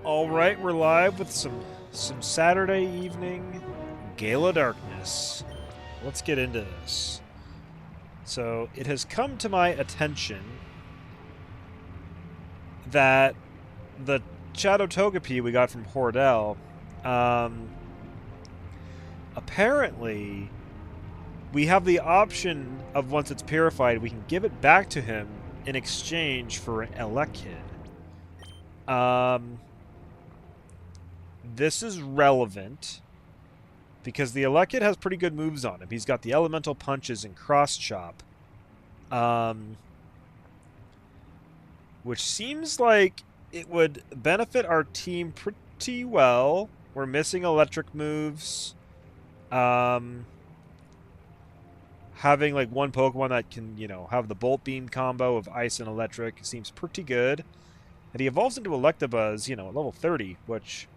All right, we're live with some Saturday evening Gale of Darkness. Let's get into this. So it has come to my attention that the Shadow Togepi we got from Hordell, um, apparently we have the option of once it's purified, we can give it back to him in exchange for an Elekid. This is relevant because the Elekid has pretty good moves on him. He's got the Elemental Punches and Cross Chop, which seems like it would benefit our team pretty well. We're missing electric moves. Having like one Pokemon that can, have the Bolt Beam combo of Ice and Electric seems pretty good. And he evolves into Electabuzz, at level 30, which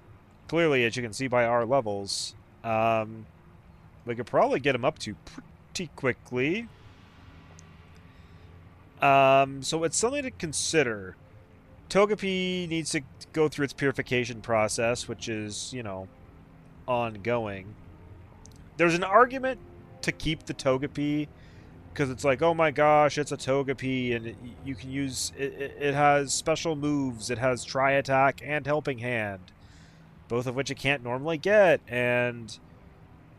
clearly, as you can see by our levels, we could probably get him up to pretty quickly. So it's something to consider. Togepi needs to go through its purification process, which is, ongoing. There's an argument to keep the Togepi, because it's like, oh my gosh, it's a Togepi, and you can use it. It has special moves. It has Tri-Attack and Helping Hand, both of which it can't normally get. And,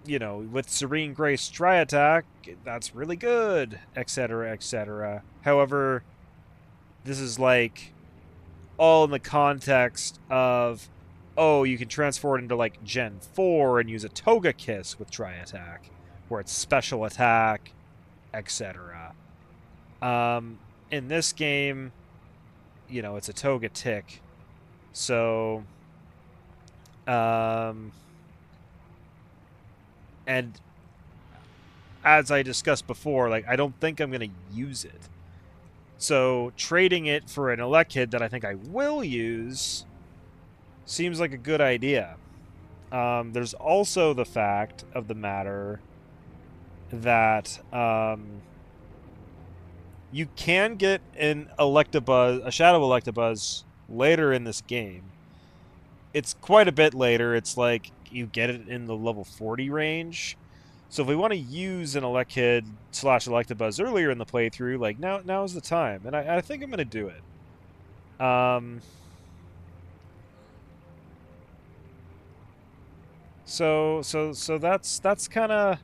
with Serene Grace Tri-Attack, that's really good, etc., etc. However, this is like all in the context of, oh, you can transfer it into like Gen 4 and use a Togekiss with Tri-Attack, where it's special attack, etc. In this game, it's a Togetic. So, and as I discussed before, like, I don't think I'm going to use it. So trading it for an Elekid that I think I will use seems like a good idea. There's also the fact of the matter that you can get an Electabuzz, a Shadow Electabuzz, later in this game. It's quite a bit later. It's like you get it in the level 40 range. So if we want to use an Elekid / Electabuzz earlier in the playthrough, like now's the time, and I think I'm going to do it. So that's kind of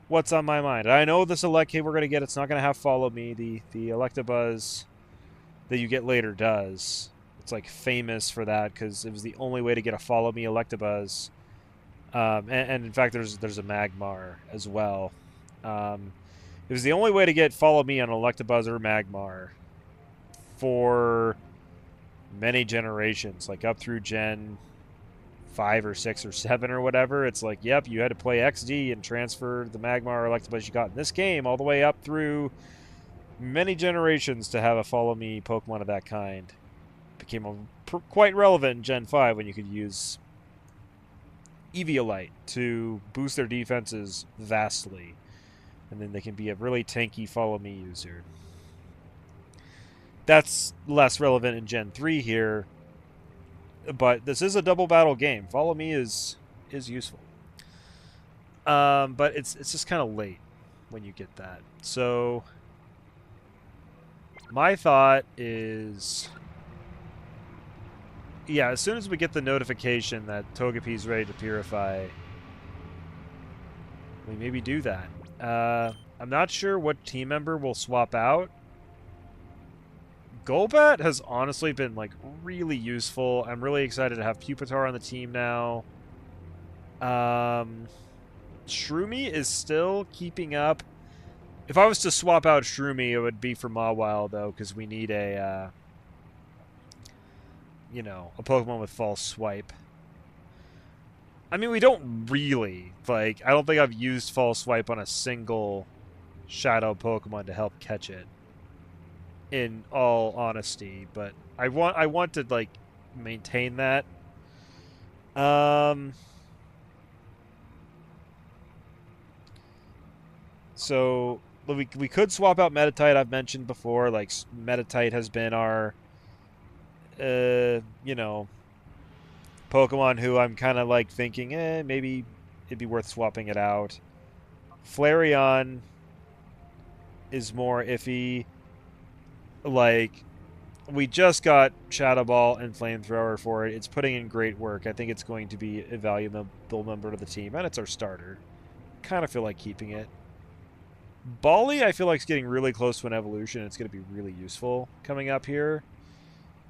what's on my mind. I know this Elekid we're going to get, it's not going to have Follow Me. The Electabuzz that you get later does. It's like famous for that because it was the only way to get a Follow Me Electabuzz. And in fact, there's a Magmar as well. It was the only way to get Follow Me on Electabuzz or Magmar for many generations, like up through Gen 5 or 6 or 7 or whatever. It's like, yep, you had to play XD and transfer the Magmar or Electabuzz you got in this game all the way up through many generations to have a Follow Me Pokemon of that kind. Became quite relevant in Gen 5 when you could use Eviolite to boost their defenses vastly. And then they can be a really tanky Follow Me user. That's less relevant in Gen 3 here. But this is a double battle game. Follow Me is useful. But it's just kind of late when you get that. So my thought is, yeah, as soon as we get the notification that Togepi's ready to purify, we maybe do that. I'm not sure what team member will swap out. Golbat has honestly been, like, really useful. I'm really excited to have Pupitar on the team now. Shroomy is still keeping up. If I was to swap out Shroomy, it would be for Mawile, though, because we need a Pokemon with False Swipe. I mean, we don't really. Like, I don't think I've used False Swipe on a single Shadow Pokemon to help catch it, in all honesty. But I want to, like, maintain that. So, we could swap out Meditite, I've mentioned before. Like, Meditite has been our, Pokemon who I'm kind of like thinking, maybe it'd be worth swapping it out. Flareon is more iffy. Like, we just got Shadow Ball and Flamethrower for it. It's putting in great work. I think it's going to be a valuable member of the team, and it's our starter. Kind of feel like keeping it. Bali, I feel like, is getting really close to an evolution. It's going to be really useful coming up here.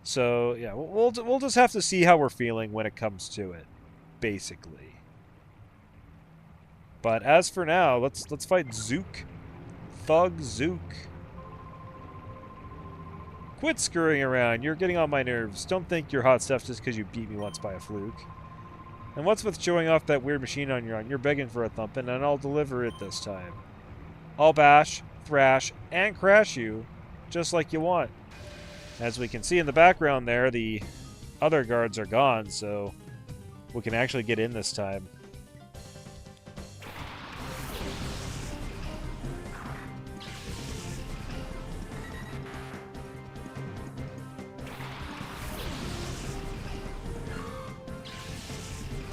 So, yeah, we'll just have to see how we're feeling when it comes to it, basically. But as for now, let's fight Zook. Thug Zook. Quit scurrying around. You're getting on my nerves. Don't think you're hot stuff just because you beat me once by a fluke. And what's with showing off that weird machine on your own? You're begging for a thumping, and I'll deliver it this time. I'll bash, thrash, and crash you, just like you want. As we can see in the background there, the other guards are gone, so we can actually get in this time.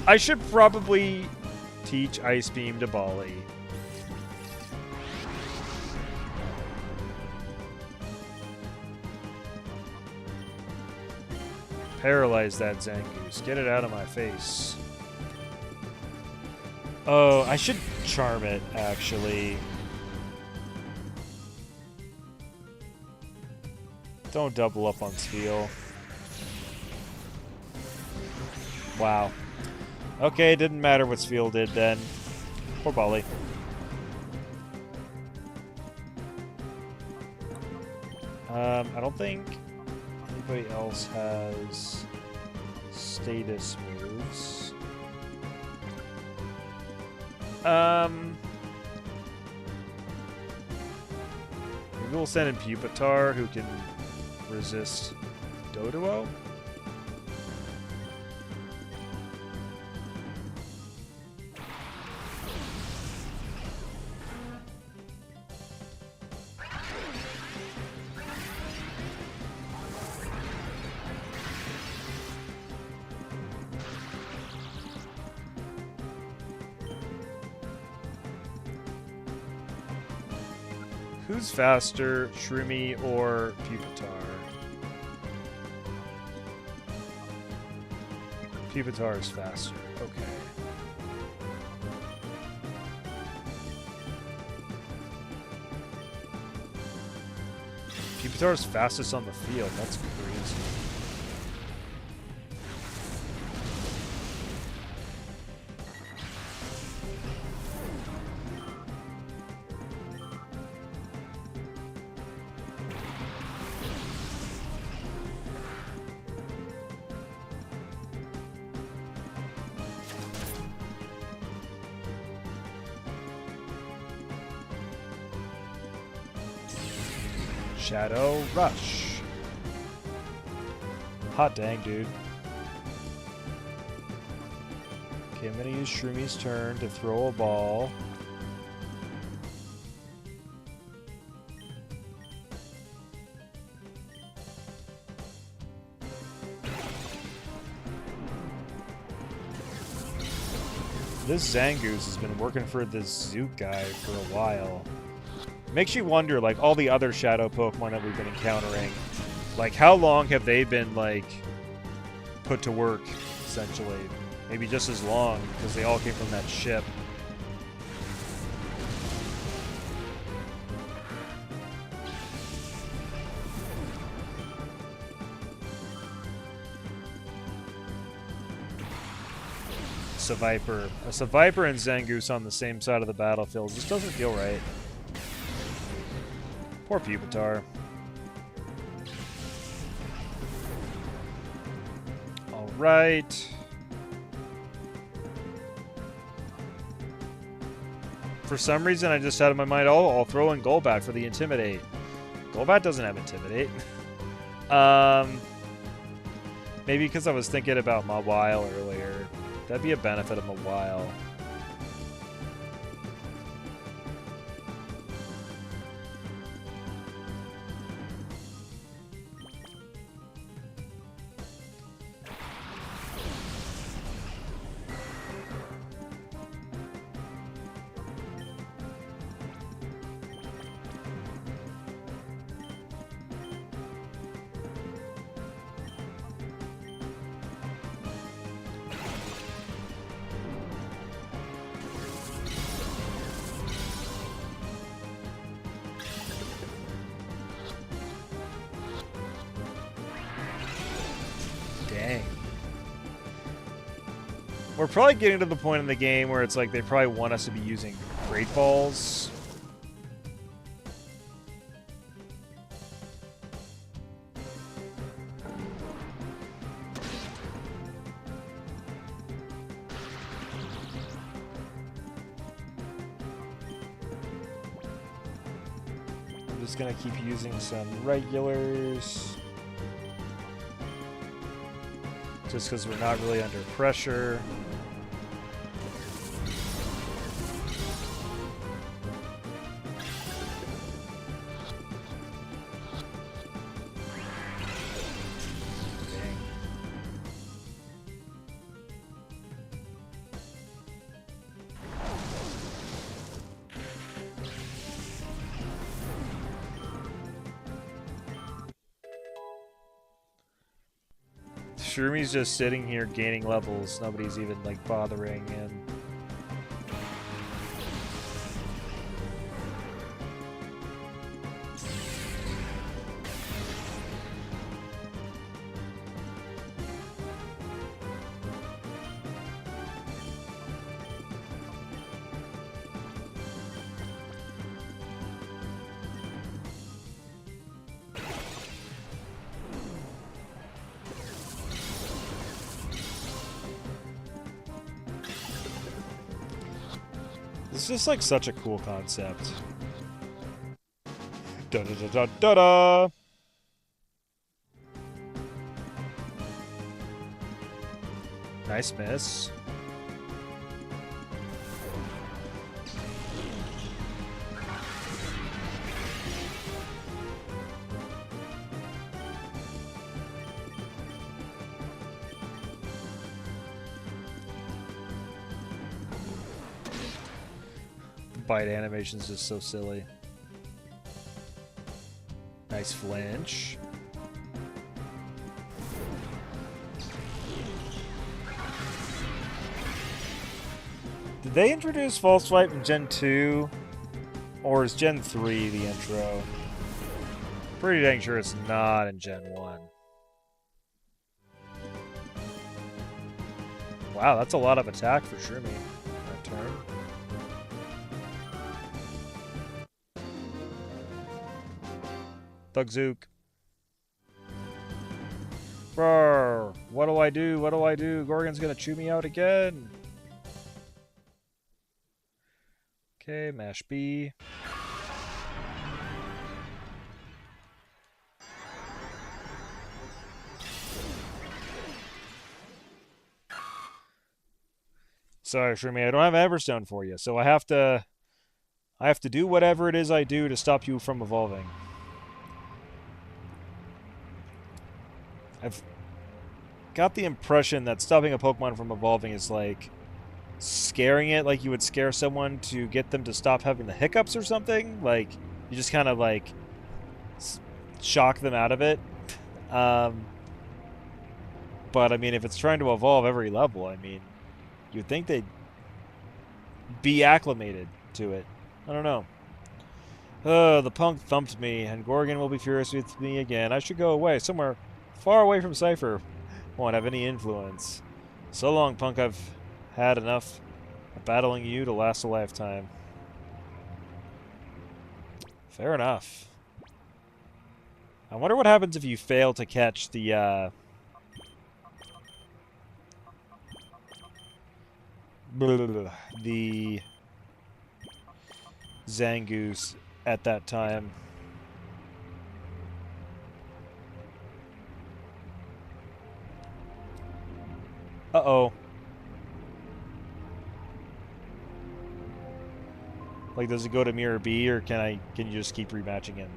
I should probably teach Ice Beam to Bali. Paralyze that Zangoose. Get it out of my face. Oh, I should charm it, actually. Don't double up on Steel. Wow. Okay, it didn't matter what Spheal did then. Poor Bali. I don't think anybody else has status moves. Maybe we'll send in Pupitar, who can resist Doduo? Who's faster, Shroomy or Pupitar? Pupitar is faster. Okay. Pupitar is fastest on the field. That's crazy. Shadow Rush. Hot dang, dude. Okay, I'm gonna use Shroomy's turn to throw a ball. This Zangoose has been working for this Zook guy for a while. Makes you wonder, like, all the other Shadow Pokemon that we've been encountering, like, how long have they been, like, put to work, essentially? Maybe just as long, because they all came from that ship. Seviper. A Seviper and Zangoose on the same side of the battlefield just doesn't feel right. Poor Pupitar. Alright. For some reason, I just had in my mind, oh, I'll throw in Golbat for the Intimidate. Golbat doesn't have Intimidate. Maybe because I was thinking about Mawile earlier. That'd be a benefit of Mawile. We're probably getting to the point in the game where it's like they probably want us to be using Great Balls. I'm just gonna keep using some regulars. Just because we're not really under pressure. Shroomi's just sitting here gaining levels. Nobody's even, like, bothering him. It's just like such a cool concept. Da da da da da da. Nice miss. Bite animation is just so silly. Nice flinch. Did they introduce False Swipe in Gen 2? Or is Gen 3 the intro? Pretty dang sure it's not in Gen 1. Wow, that's a lot of attack for Shroomy that turn. Thugzook. Brr. What do I do? What do I do? Gorgon's gonna chew me out again. Okay, mash B. Sorry, Shroomy, I don't have Everstone for you, so I have to do whatever it is I do to stop you from evolving. I've got the impression that stopping a Pokemon from evolving is like scaring it, like you would scare someone to get them to stop having the hiccups or something. Like, you just kind of like shock them out of it. But I mean, if it's trying to evolve every level, I mean, you'd think they'd be acclimated to it. I don't know. Oh, the punk thumped me, and Gorgon will be furious with me again. I should go away, somewhere far away from Cypher. Won't have any influence. So long, punk. I've had enough of battling you to last a lifetime. Fair enough. I wonder what happens if you fail to catch the, the Zangoose at that time. Uh-oh. Like, does it go to Mirror B, or can you just keep rematching him?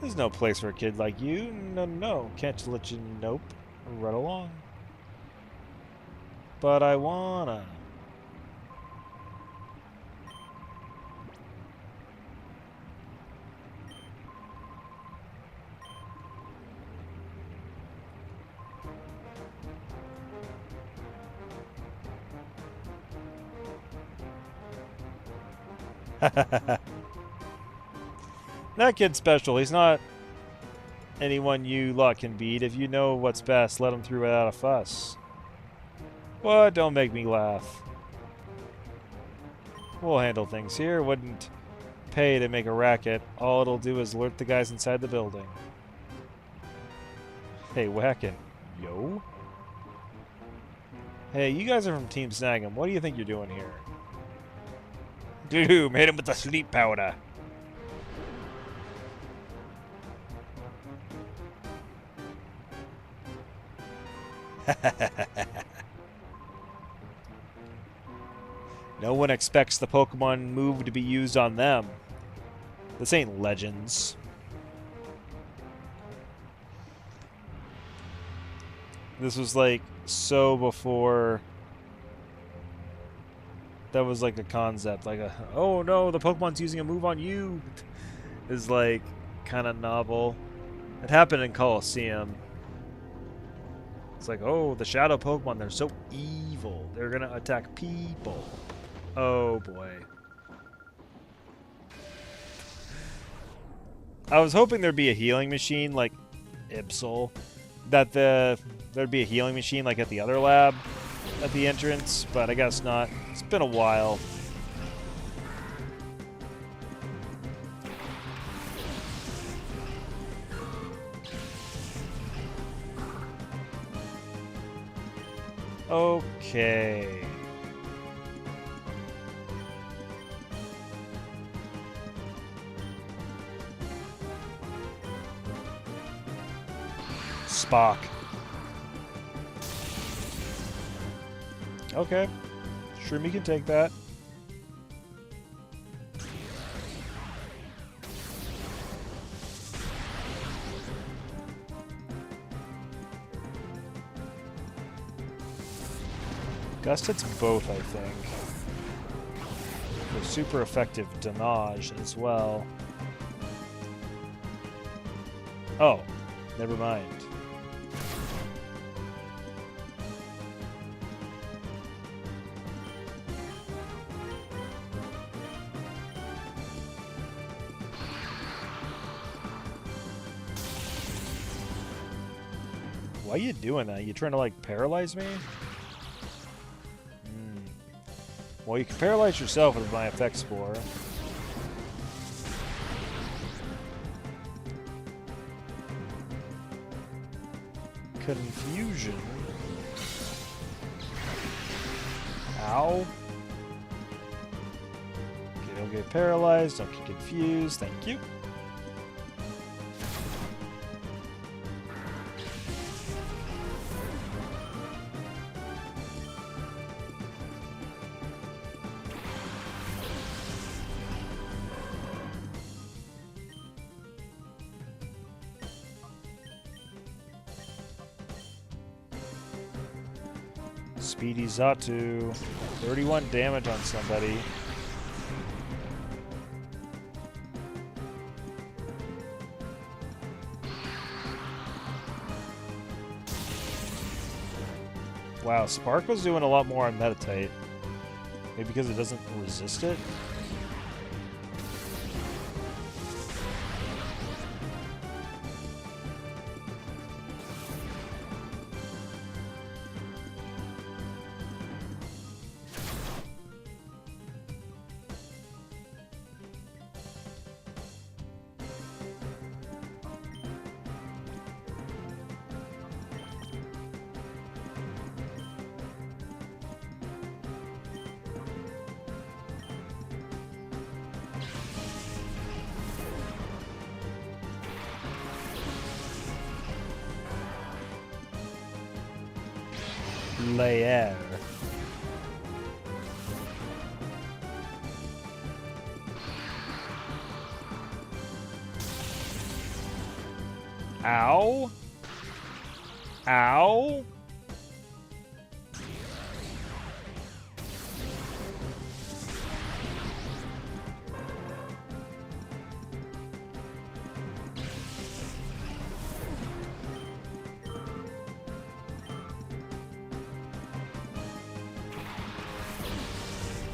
There's no place for a kid like you. No. Can't let you nope. Run along. But I wanna. That kid's special. He's not anyone you lot can beat. If you know what's best, let him through without a fuss. What? Don't make me laugh. We'll handle things here. Wouldn't pay to make a racket. All it'll do is alert the guys inside the building. Hey, Whackin'. Yo? Hey, you guys are from Team Snag'em. What do you think you're doing here? Dude, hit him with the sleep powder. No one expects the Pokemon move to be used on them. This ain't Legends. This was like so before that was like a concept, like a oh no, the Pokemon's using a move on you is like kind of novel. It happened in Colosseum. It's like, oh, the Shadow Pokemon, they're so evil. They're gonna attack people. Oh boy. I was hoping there'd be a healing machine like Ibsel. That there'd be a healing machine like at the other lab at the entrance, but I guess not. It's been a while. Okay. Spock. Okay. Shroomy can take that. Gust hits both, I think. For super effective damage as well. Oh, never mind. Why are you doing that? You trying to, like, paralyze me? Well, you can paralyze yourself with my effect spore. Confusion. Ow. Okay, don't get paralyzed, don't get confused, thank you. Speedy Zatu. 31 damage on somebody. Wow, Sparkle's doing a lot more on Meditite. Maybe because it doesn't resist it? Lair. Ow. Ow.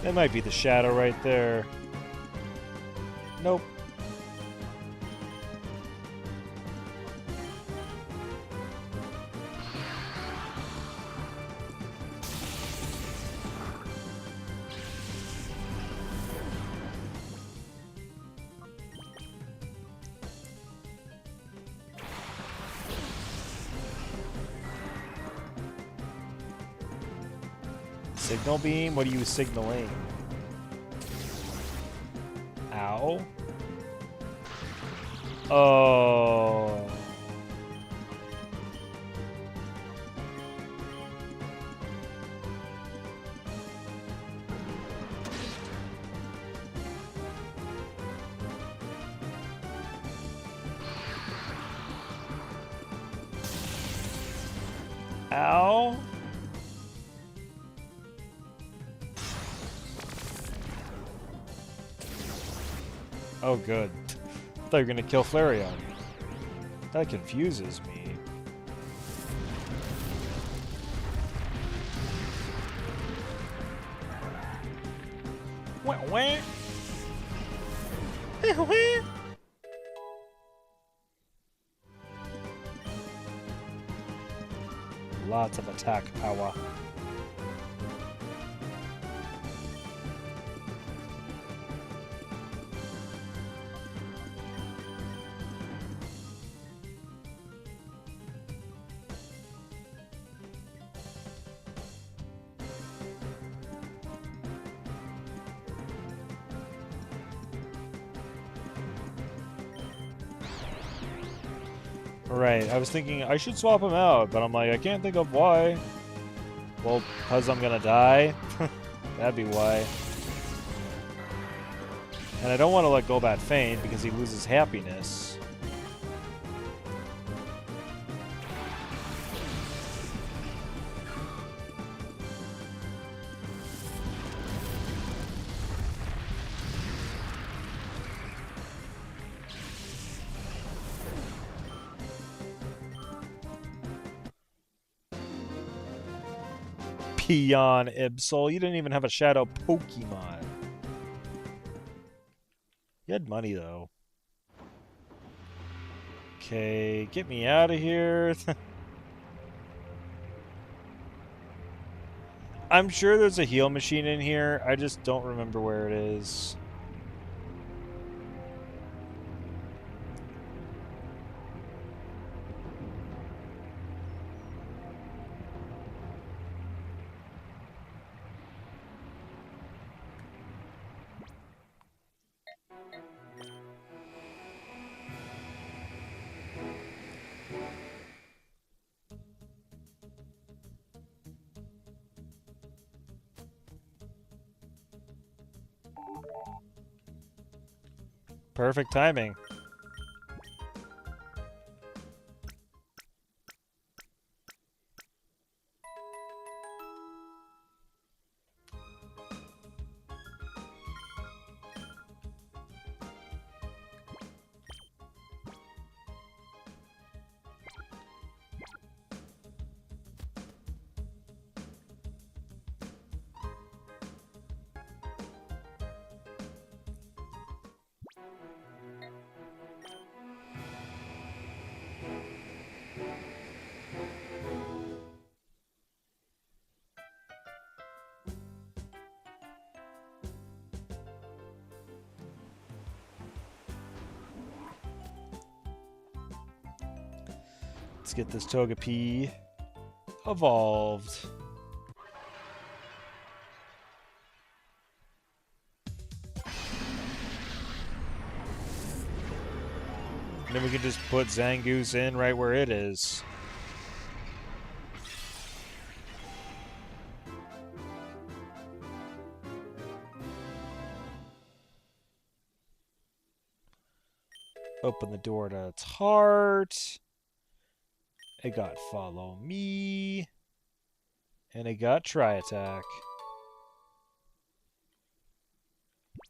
That might be the shadow right there. Nope. Signal beam? What are you signaling? Ow. Oh. Ow. Oh, good. I thought you were gonna kill Flareon. That confuses me. Wah, wah. Lots of attack power. Right, I was thinking I should swap him out, but I'm like, I can't think of why. Well, because I'm gonna die? That'd be why. And I don't want to let Golbat faint because he loses happiness. Peon Ibsol, you didn't even have a shadow Pokemon. You had money, though. Okay, get me out of here. I'm sure there's a heal machine in here. I just don't remember where it is. Perfect timing. Let's get this Togepi evolved. And then we can just put Zangoose in right where it is. Open the door to its heart. It got Follow Me. And it got Try Attack.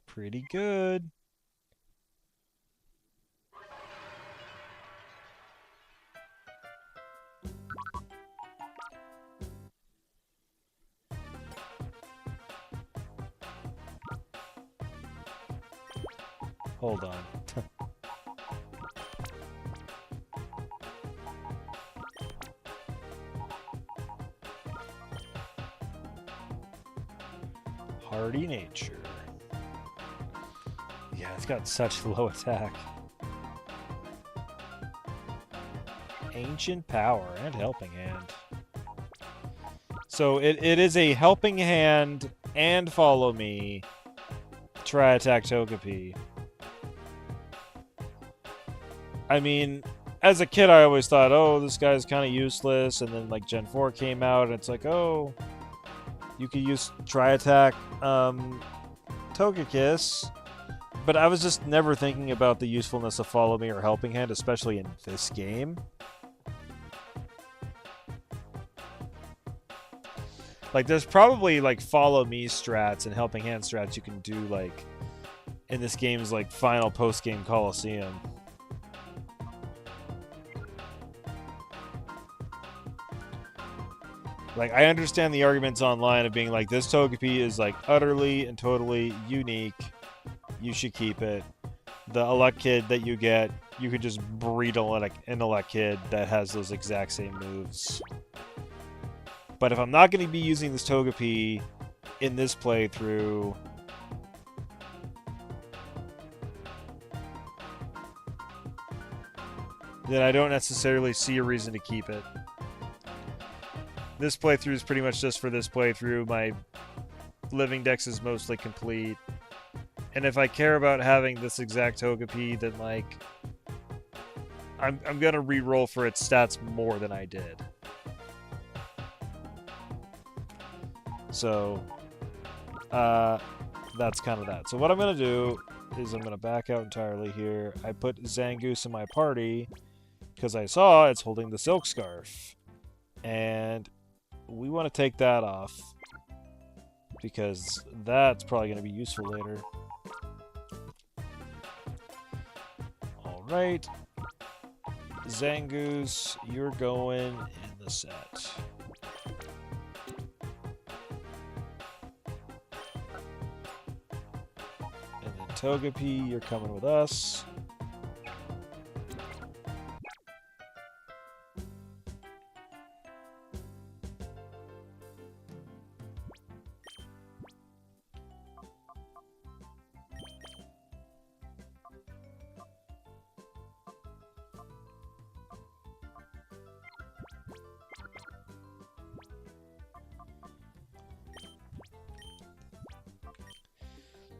Pretty good. Hold on. Hardy nature. Yeah, it's got such low attack. Ancient power and helping hand. So it is a helping hand and follow me. Try attack Togepi. I mean, as a kid, I always thought, oh, this guy's kind of useless. And then, like, Gen 4 came out, and it's like, oh, you could use Try Attack Togekiss. But I was just never thinking about the usefulness of Follow Me or Helping Hand, especially in this game. Like, there's probably, like, Follow Me strats and Helping Hand strats you can do, like, in this game's, like, final post-game Coliseum. Like, I understand the arguments online of being like, this Togepi is, like, utterly and totally unique. You should keep it. The Elekid that you get, you could just breed an Elekid that has those exact same moves. But if I'm not going to be using this Togepi in this playthrough, then I don't necessarily see a reason to keep it. This playthrough is pretty much just for this playthrough. My living dex is mostly complete. And if I care about having this exact Togepi, then, like, I'm gonna re-roll for its stats more than I did. So, that's kind of that. So what I'm gonna do is I'm gonna back out entirely here. I put Zangoose in my party because I saw it's holding the Silk Scarf. And we want to take that off because that's probably going to be useful later. Alright. Zangoose, you're going in the set. And then Togepi, you're coming with us.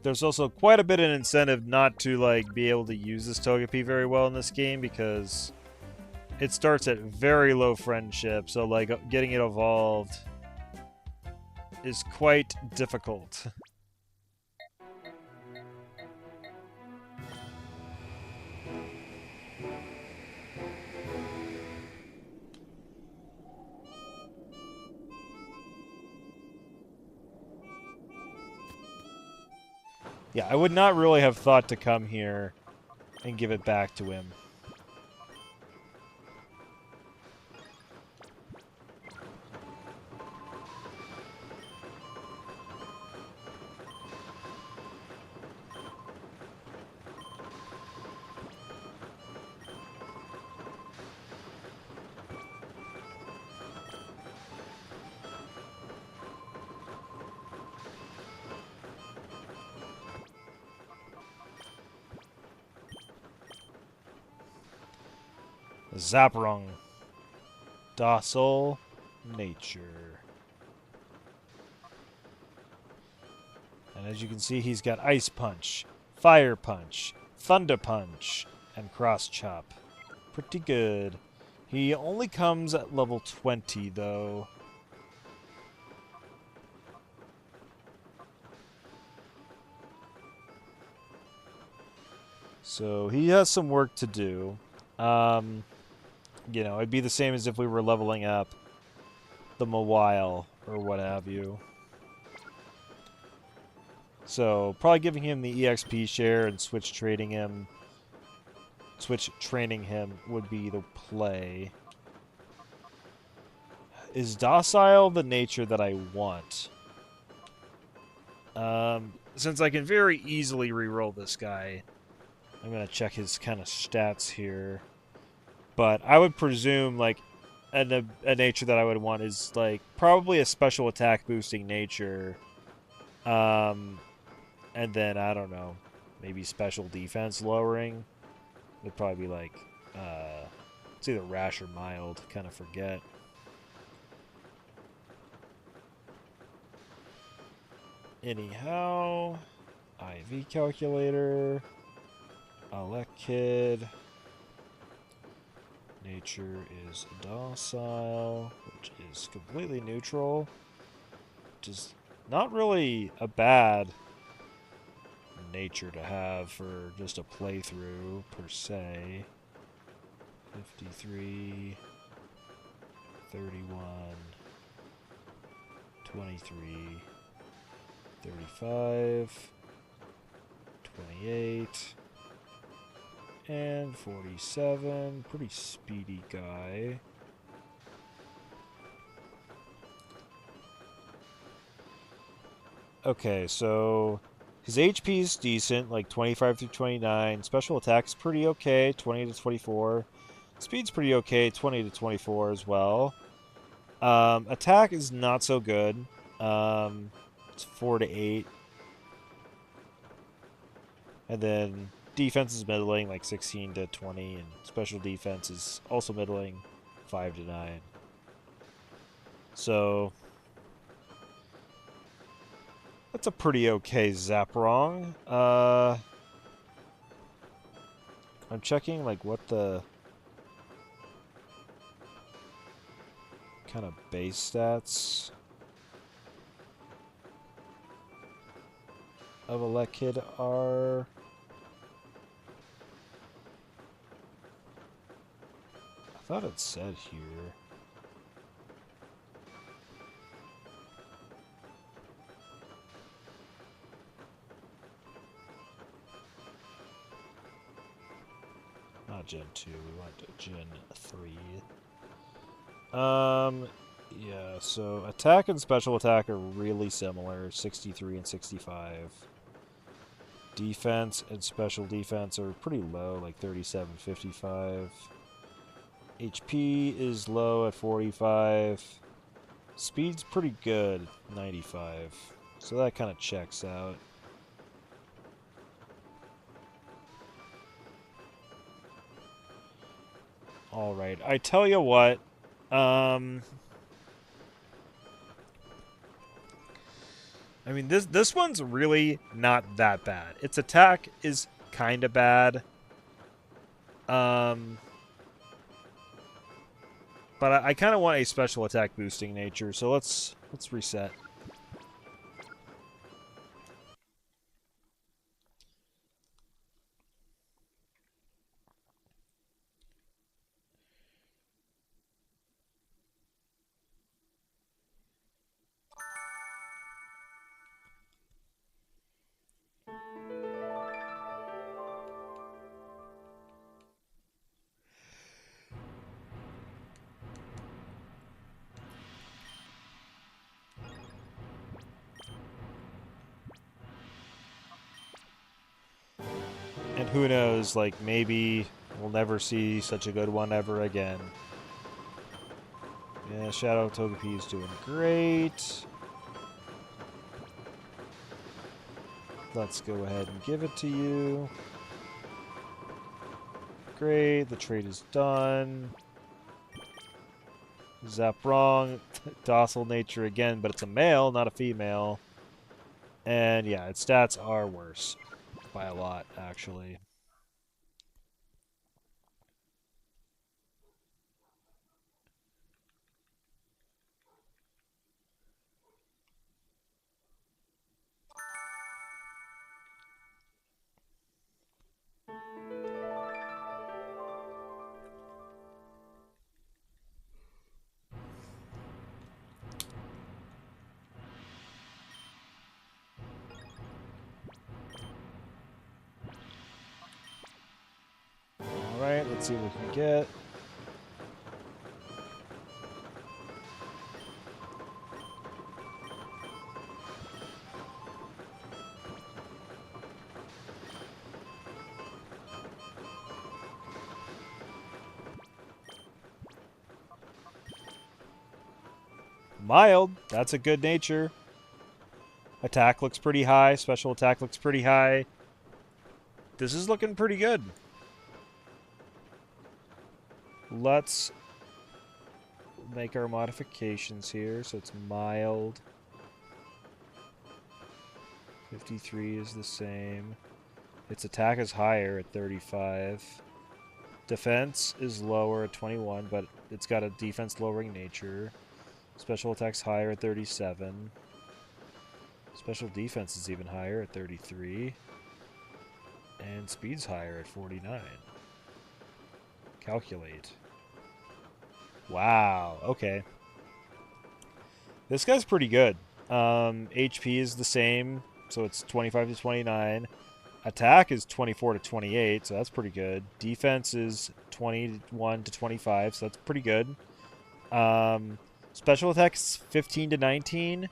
There's also quite a bit of incentive not to, like, be able to use this Togepi very well in this game because it starts at very low friendship, so, like, getting it evolved is quite difficult. Yeah, I would not really have thought to come here and give it back to him. Zaprung. Docile nature. And as you can see, he's got Ice Punch, Fire Punch, Thunder Punch, and Cross Chop. Pretty good. He only comes at level 20, though. So he has some work to do. You know, it'd be the same as if we were leveling up the Mawile or what have you. So, probably giving him the EXP share and switch training him would be the play. Is docile the nature that I want? Since I can very easily reroll this guy, I'm going to check his kind of stats here. But I would presume, like, a nature that I would want is, like, probably a special attack boosting nature. And then, I don't know, maybe special defense lowering. Would probably be, like, it's either rash or mild. Kind of forget. Anyhow, IV calculator, Alec kid. Nature is docile, which is completely neutral, which is not really a bad nature to have for just a playthrough per se. 53, 31, 23, 35, 28, and 47. Pretty speedy guy. Okay, so his HP is decent, like 25 through 29. Special attack's pretty okay, 20 to 24. Speed's pretty okay, 20 to 24 as well. Attack is not so good. It's 4 to 8. And then defense is middling, like 16 to 20. And special defense is also middling, 5 to 9. So that's a pretty okay Zaprong. I'm checking like what the kind of base stats of a Let Kid are. I thought it said here. Not Gen 2, we went to Gen 3. Yeah, so attack and special attack are really similar, 63 and 65. Defense and special defense are pretty low, like 37, 55. HP is low at 45. Speed's pretty good, 95. So that kind of checks out. Alright, I tell you what. I mean, this one's really not that bad. Its attack is kind of bad. But I kind of want a special attack boosting nature, so let's reset. And who knows, like, maybe we'll never see such a good one ever again. Yeah, Shadow Togepi is doing great. Let's go ahead and give it to you. Great, the trade is done. Zaprong, docile nature again, but it's a male, not a female. And yeah, its stats are worse. By a lot, actually. Alright, let's see what we can get. Mild, that's a good nature. Attack looks pretty high, special attack looks pretty high. This is looking pretty good. Let's make our modifications here so it's mild. 53 is the same. Its attack is higher at 35. Defense is lower at 21, but it's got a defense lowering nature. Special attack's higher at 37. Special defense is even higher at 33. And speed's higher at 49. Calculate. Wow, okay. This guy's pretty good. HP is the same, so it's 25 to 29. Attack is 24 to 28, so that's pretty good. Defense is 21 to 25, so that's pretty good. Special attack is 15 to 19,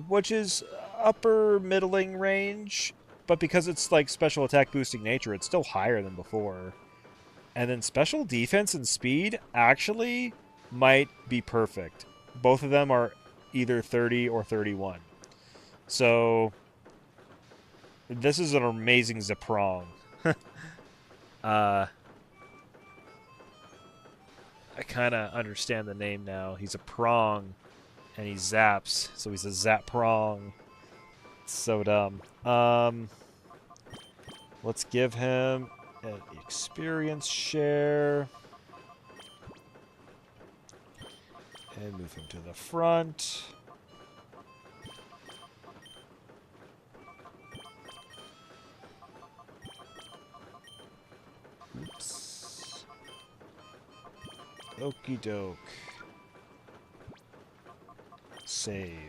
which is upper middling range, but because it's like special attack boosting nature, it's still higher than before. And then special defense and speed actually might be perfect. Both of them are either 30 or 31. So this is an amazing Zeprong. I kind of understand the name now. He's a prong, and he zaps, so he's a Zaprong. So dumb. Let's give him an experience share. And move him to the front. Oops. Okie doke. Save.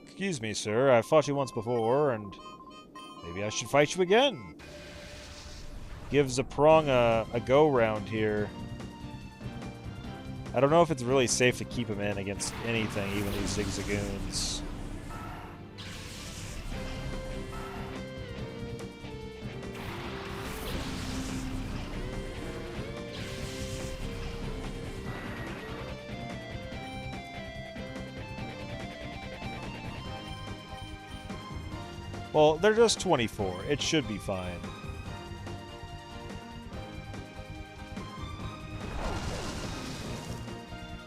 Excuse me, sir. I fought you once before, and maybe I should fight you again. Give Zeprong a go-round here. I don't know if it's really safe to keep him in against anything, even these Zigzagoons. Well, they're just 24. It should be fine.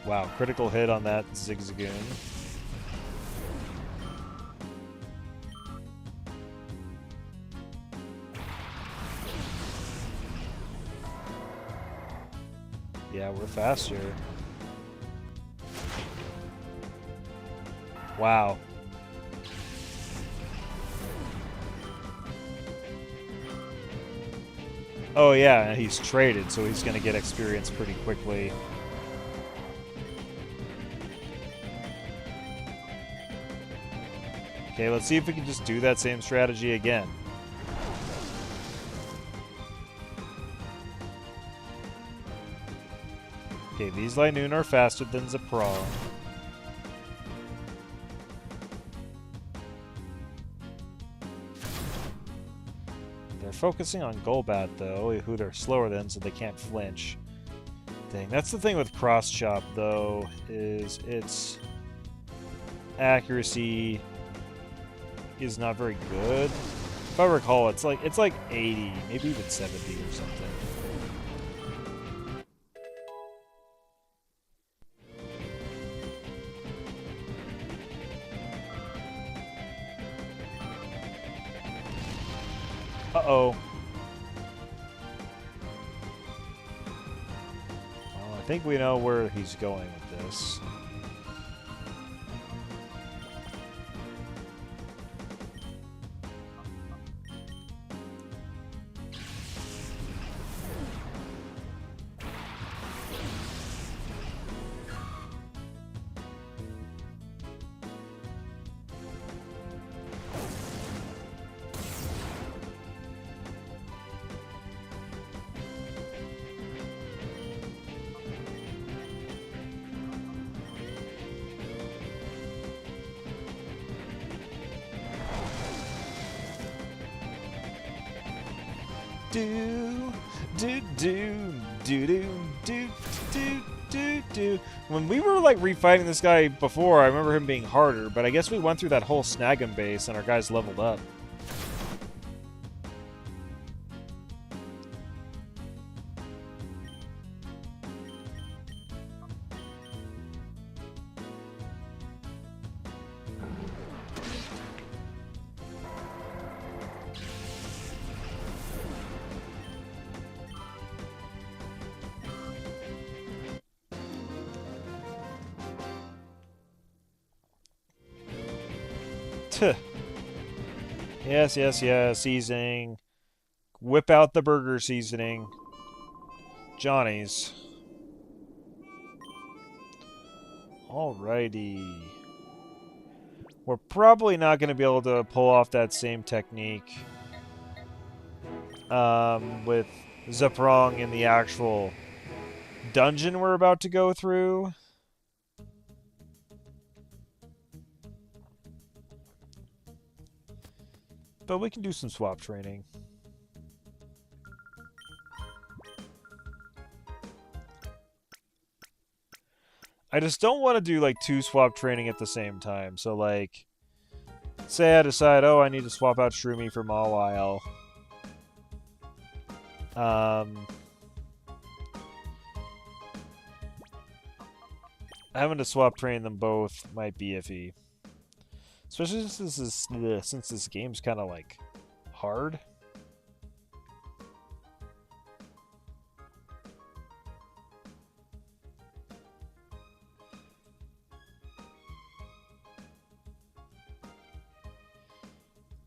Wow, critical hit on that Zigzagoon. Yeah, we're faster. Wow. Oh yeah, and he's traded, so he's going to get experience pretty quickly. Okay, let's see if we can just do that same strategy again. Okay, these Linoon are faster than Zeprong. They're focusing on Golbat, though, who they're slower than, so they can't flinch. Dang, that's the thing with Cross Chop, though, is its accuracy is not very good. If I recall, it's like 80, maybe even 70 or something. Uh-oh. Well, I think we know where he's going with this. Do do do do do do do When we were like refighting this guy before, I remember him being harder, but I guess we went through that whole snag him base and our guys leveled up. Yes, yes, yes. Seasoning. Whip out the burger seasoning. Johnny's. Alrighty. We're probably not going to be able to pull off that same technique with Zeprong in the actual dungeon we're about to go through. But we can do some swap training. I just don't want to do like 2 swap training at the same time. So like, say I decide, oh, I need to swap out Shroomy for Mawile. Having to swap train them both might be iffy. Especially since this game's kind of like hard.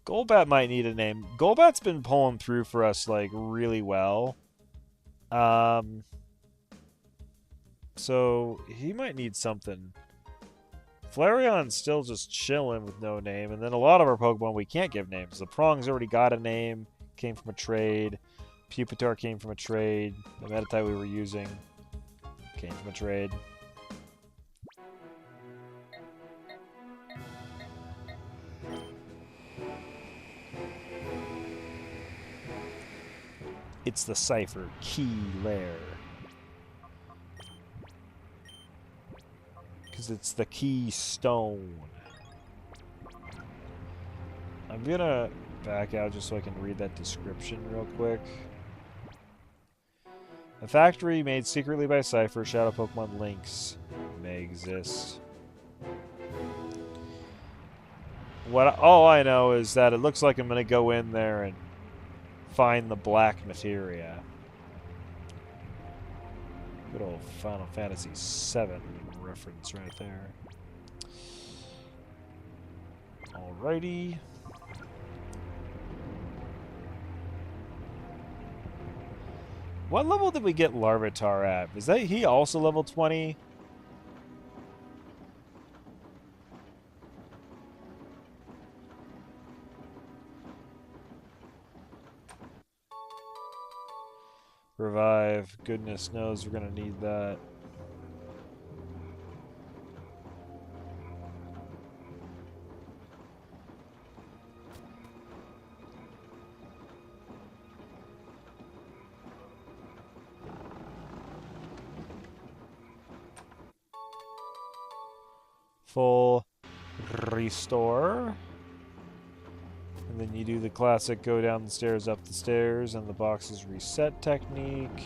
Golbat might need a name. Golbat's been pulling through for us like really well. So he might need something. Flareon's still just chilling with no name, and then a lot of our Pokemon we can't give names. The Prong's already got a name, came from a trade. Pupitar came from a trade. The Meditite we were using came from a trade. It's the Cypher Key Lair. Because it's the Keystone. I'm gonna back out just so I can read that description real quick. A factory made secretly by Cypher, Shadow Pokemon Lynx may exist. All I know is that it looks like I'm gonna go in there and find the black materia. Good old Final Fantasy VII reference right there. Alrighty. What level did we get Larvitar at? Is that he also level 20? Revive. Goodness knows we're going to need that. Full restore. And then you do the classic go down the stairs, up the stairs, and the box's reset technique.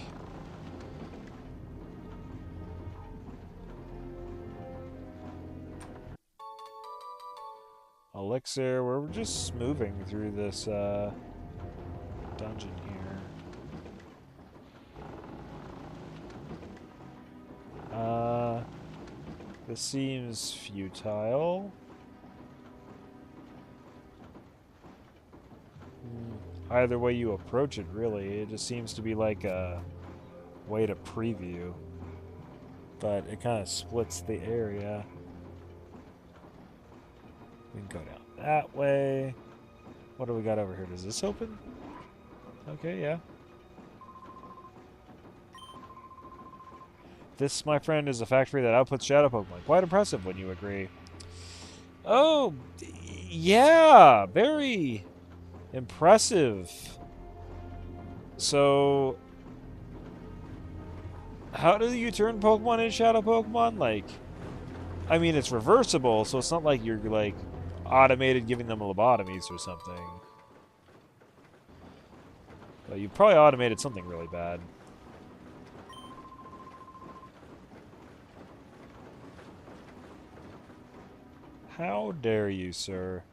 Elixir, we're just moving through this dungeon here. This seems futile. Either way you approach it, really. It just seems to be like a way to preview. But it kind of splits the area. We can go down that way. What do we got over here? Does this open? Okay, yeah. This, my friend, is a factory that outputs Shadow Pokemon. Quite impressive, wouldn't you agree? Oh, yeah. Very impressive. So, How do you turn Pokemon into Shadow Pokemon? Like, I mean, it's reversible, so it's not like you're, like, automated giving them lobotomies or something. But you probably automated something really bad. How dare you, sir?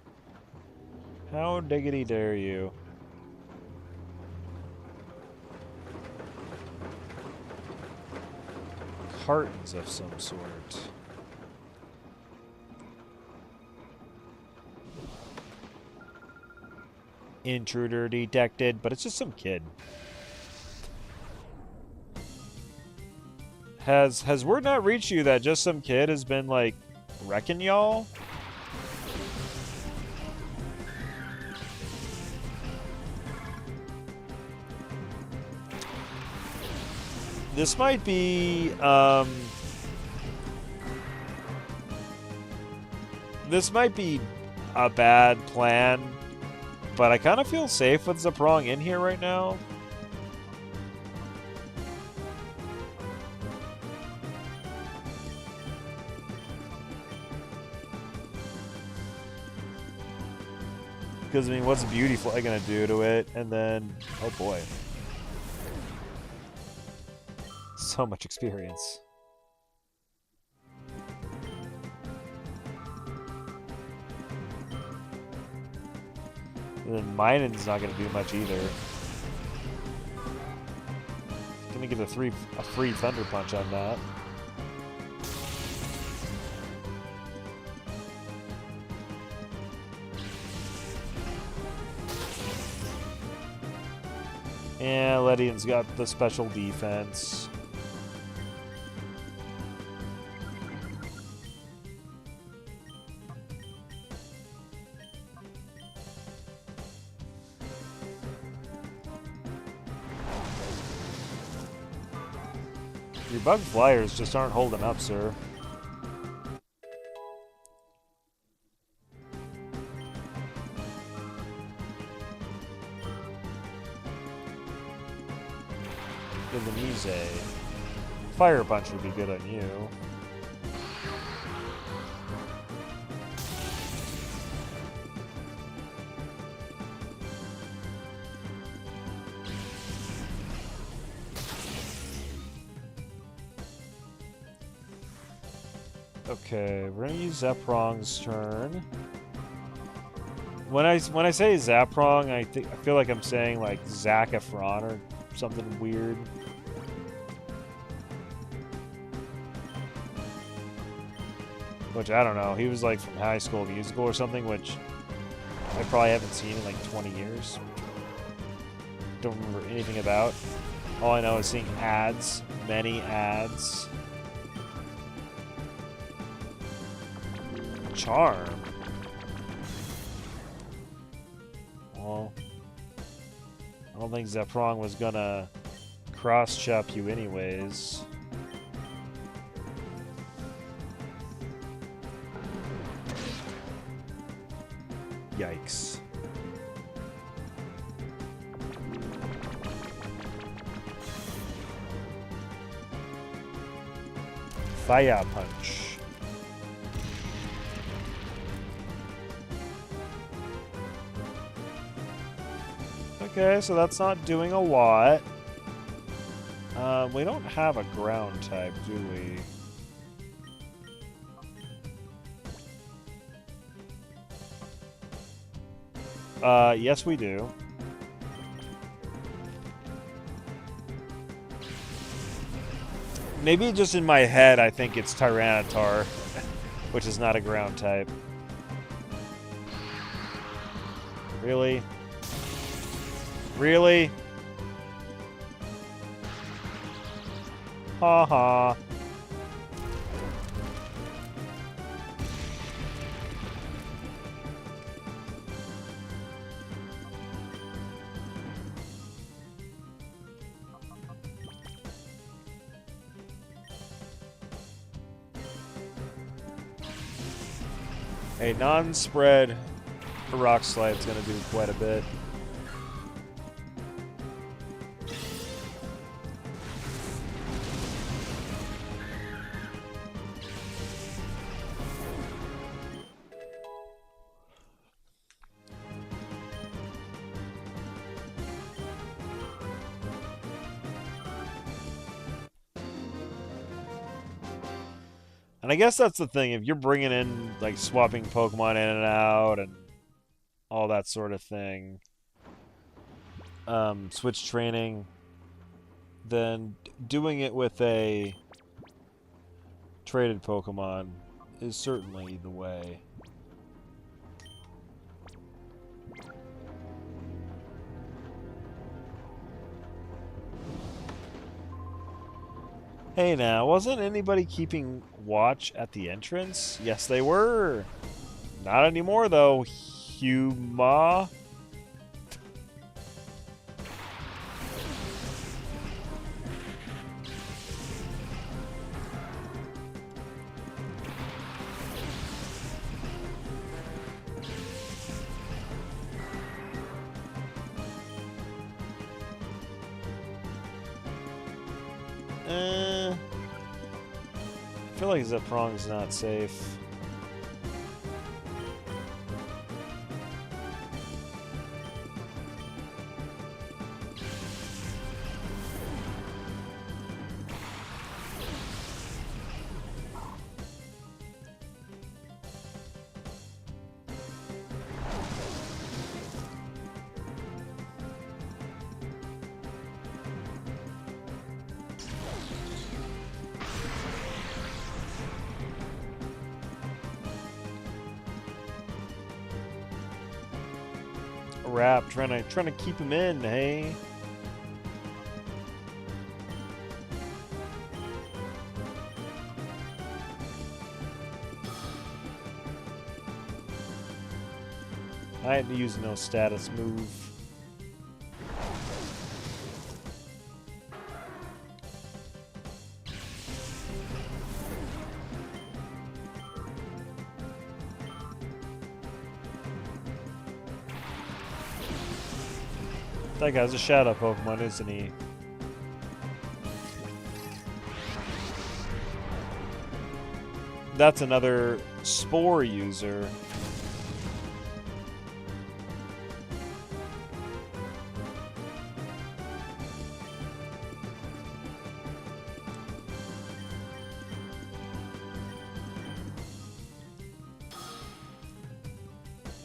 How diggity dare you? Cartons of some sort. Intruder detected, but it's just some kid. Has word not reached you that just some kid has been, like, wrecking y'all? This might be, this might be a bad plan, but I kind of feel safe with Zaprong in here right now. Because, I mean, what's Beautifly gonna do to it? And then, oh boy. So much experience. And then Minon's not gonna do much either. Gonna get a free Thunder Punch on that. Yeah, Ledian's got the special defense. Your bug flyers just aren't holding up, sir. In the Mise. Fire Punch would be good on you. Okay, we're gonna use Zaprong's turn. When I say Zaprong, I feel like I'm saying like Zac Efron or something weird. Which I don't know. He was like from High School Musical or something, which I probably haven't seen in like 20 years. Don't remember anything about. All I know is seeing ads, many ads. Charm. Well, I don't think Zaprong was gonna cross-chop you anyways. Yikes. Fire Punch. Okay, so that's not doing a lot. We don't have a ground type, do we? Yes we do. Maybe just in my head I think it's Tyranitar, which is not a ground type. Really? Really? Ha ha. A non-spread Rock Slide is going to do quite a bit. And I guess that's the thing. If you're bringing in, like, swapping Pokemon in and out and all that sort of thing, switch training, then doing it with a traded Pokemon is certainly the way. Hey now, wasn't anybody keeping watch at the entrance? Yes, they were. Not anymore, though. Huma. I feel like Zeprong's not safe. Rap, trying to keep him in, hey? I had to use no status move. That guy's a shadow Pokemon, isn't he? That's another Spore user.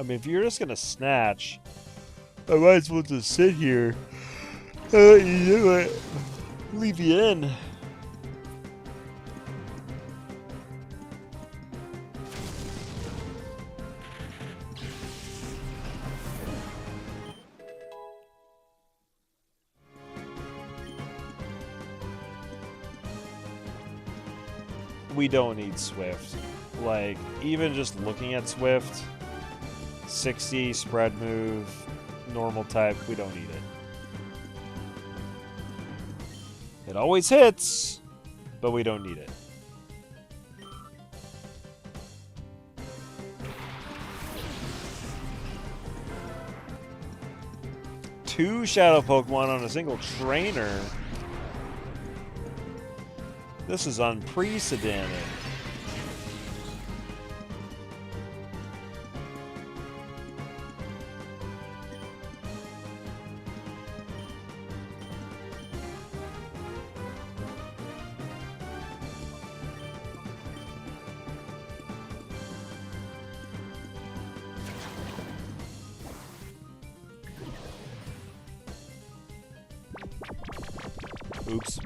I mean, if you're just gonna snatch, I might as well just sit here and let you do it. Leave you in. We don't need Swift. Like, even just looking at Swift, 60, spread move, normal type, we don't need it. It always hits, but we don't need it. Two Shadow Pokemon on a single trainer. This is unprecedented. Oops.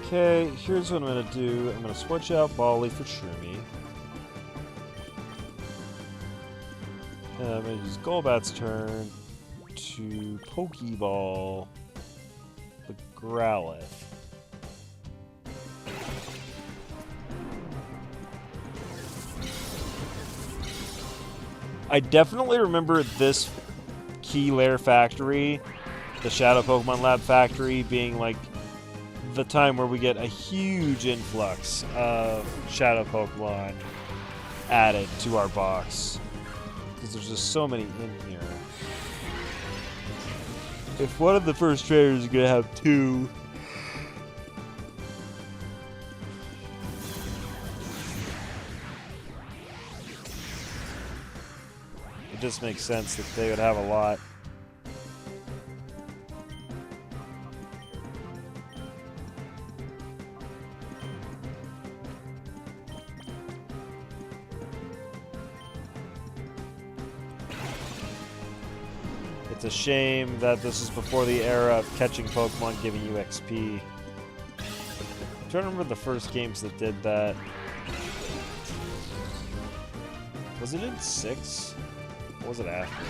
Okay, here's what I'm going to do. I'm going to switch out Bali for Shroomy. I'm going to use Golbat's turn to Pokeball the Growlithe. I definitely remember this Key Lair Factory, the Shadow Pokemon Lab Factory, being like the time where we get a huge influx of Shadow Pokemon added to our box. Because there's just so many in here. If one of the first trainers is gonna have two, it just makes sense that they would have a lot. It's a shame that this is before the era of catching Pokemon giving you XP. I'm trying to remember the first games that did that. Was it in 6? Or was it after?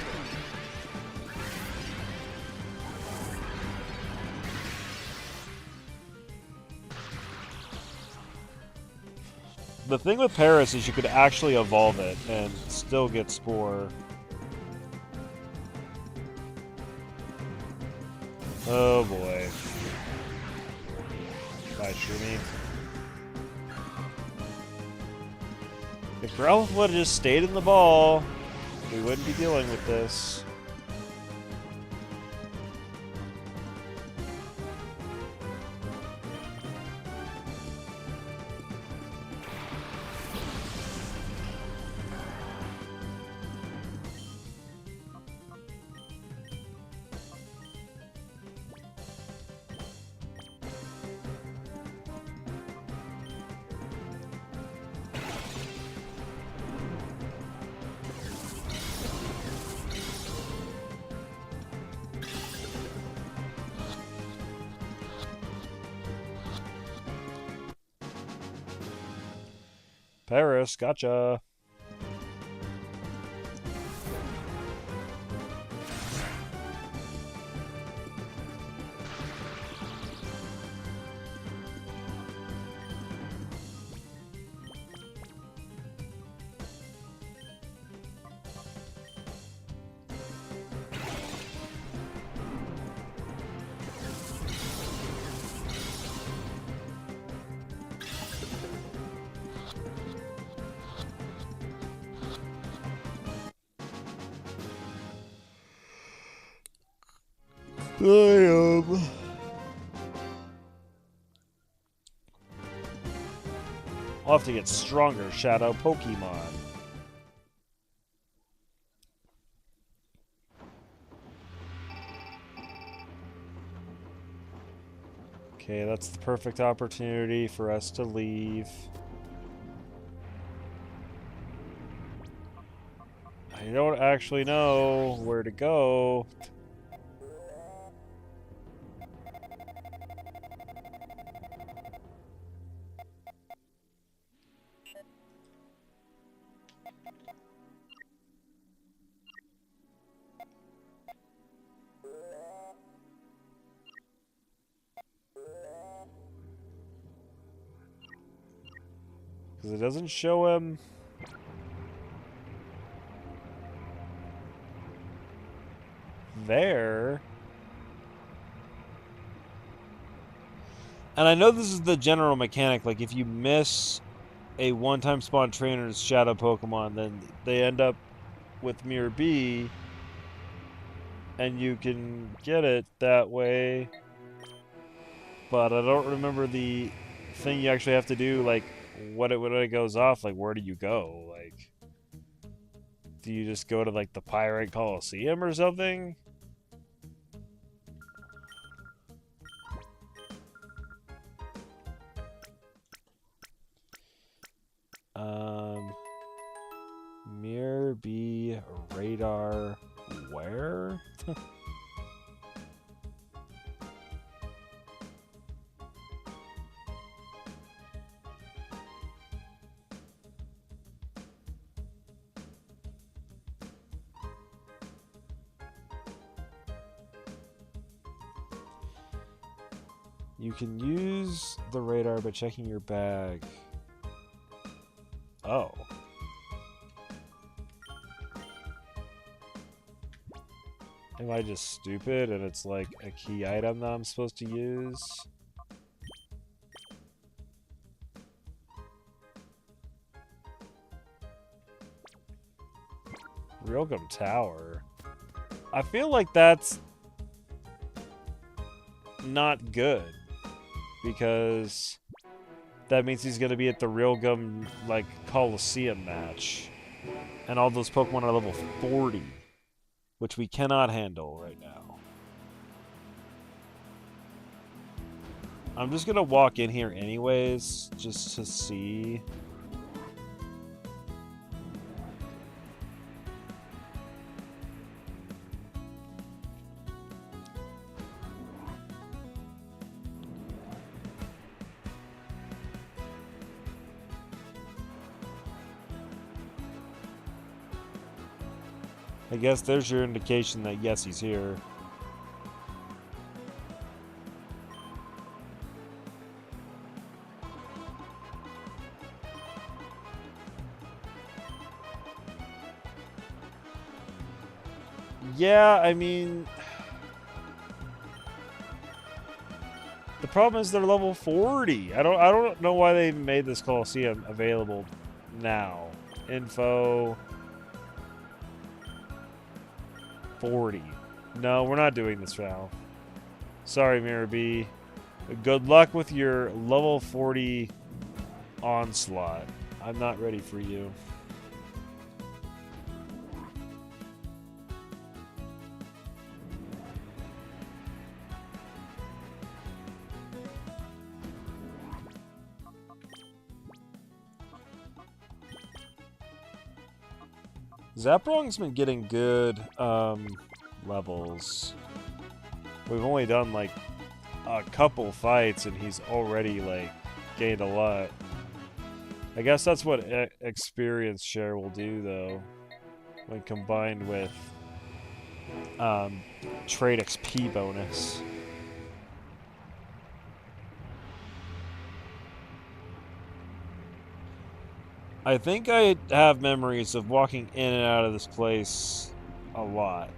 The thing with Paris is you could actually evolve it and still get Spore. Oh boy. Bye, Shroomy. If Growlithe would have just stayed in the ball, we wouldn't be dealing with this. Paris, gotcha. I'll have to get stronger Shadow Pokemon. Okay, that's the perfect opportunity for us to leave. I don't actually know where to go. Because it doesn't show him. There. And I know this is the general mechanic, like if you miss a one-time spawn trainer's shadow Pokemon, then they end up with Mirror B, and you can get it that way. But I don't remember the thing you actually have to do, like when it goes off, like where do you go? Like, do you just go to like the Pyrite Coliseum or something? Mirror B radar where? You can use the radar by checking your bag. Oh. Am I just stupid and it's like a key item that I'm supposed to use? Realgum Tower. I feel like that's not good. Because that means he's going to be at the Railgun, like, Coliseum match. And all those Pokemon are level 40. Which we cannot handle right now. I'm just going to walk in here anyways, just to see. I guess there's your indication that yes, he's here. Yeah, I mean, the problem is they're level 40. I don't know why they made this Coliseum available now. Info 40. No, we're not doing this, Val. Sorry, Mirror B. Good luck with your level 40 onslaught. I'm not ready for you. Zaprong's been getting good levels. We've only done like a couple fights and he's already like gained a lot. I guess that's what experience share will do though, when combined with trade XP bonus. I think I have memories of walking in and out of this place a lot.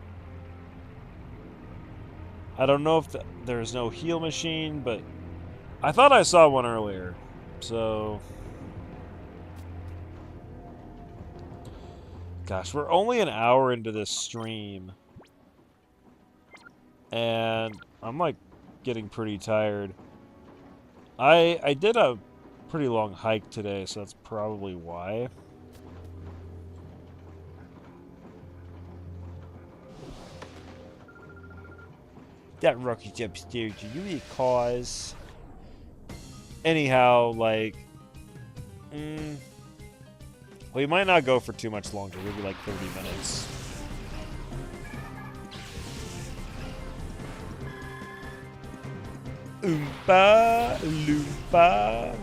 I don't know if there's no heal machine, but I thought I saw one earlier. So, gosh, we're only an hour into this stream. And I'm like getting pretty tired. I did a pretty long hike today, so that's probably why. That rocket's upstairs. Do you need cause? Anyhow, like, we might not go for too much longer. Maybe like 30 minutes. Oompa Loompa.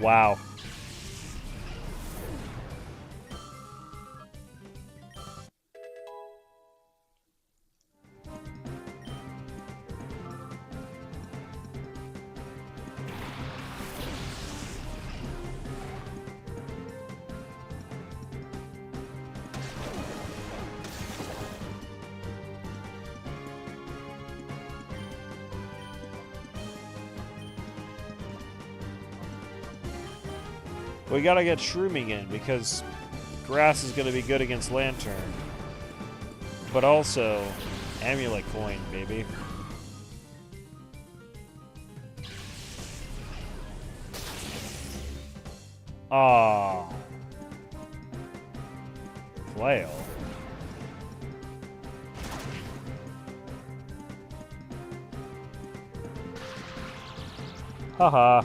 Wow. We gotta get Shrooming in, because Grass is gonna be good against Lantern. But also, Amulet Coin, baby. Ah, Flail. Haha.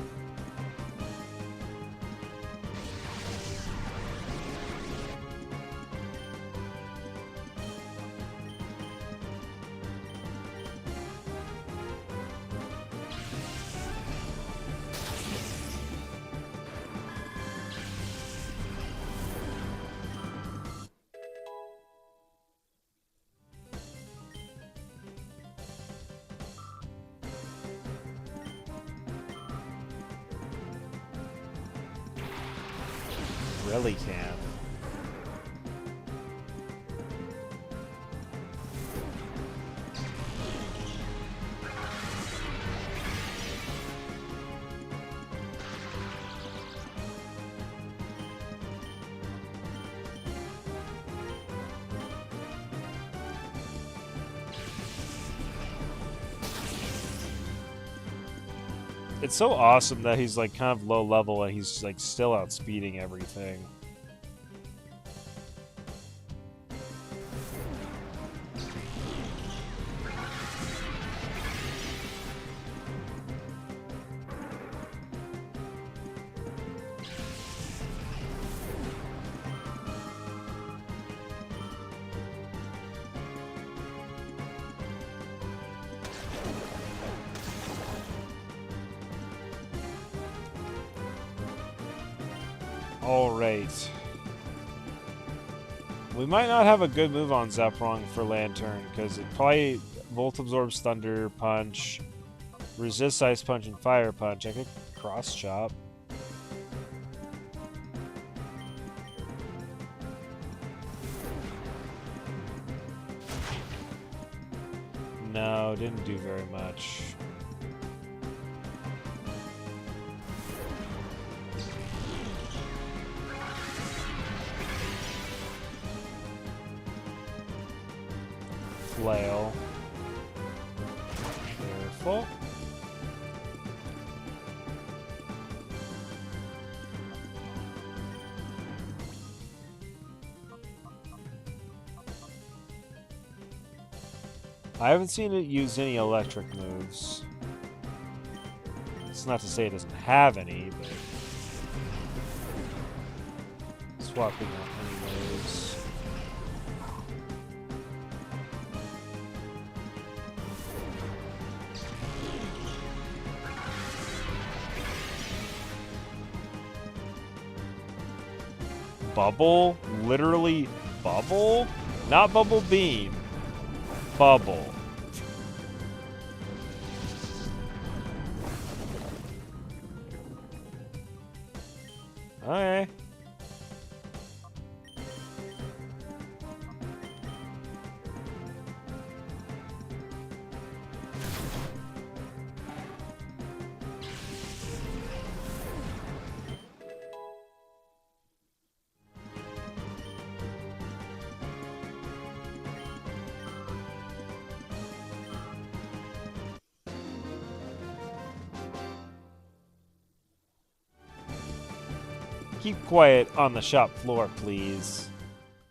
Really can. It's so awesome that he's like kind of low level and he's like still outspeeding everything. Alright. We might not have a good move on Zeprong for Lantern, because it probably Volt Absorbs Thunder Punch, Resist Ice Punch, and Fire Punch. I could Cross Chop. No, didn't do very much. Flail. Careful. I haven't seen it use any electric moves. It's not to say it doesn't have any, but swapping out anyways. Bubble? Literally bubble? Not bubble beam. Bubble. Okay. Keep quiet on the shop floor, please.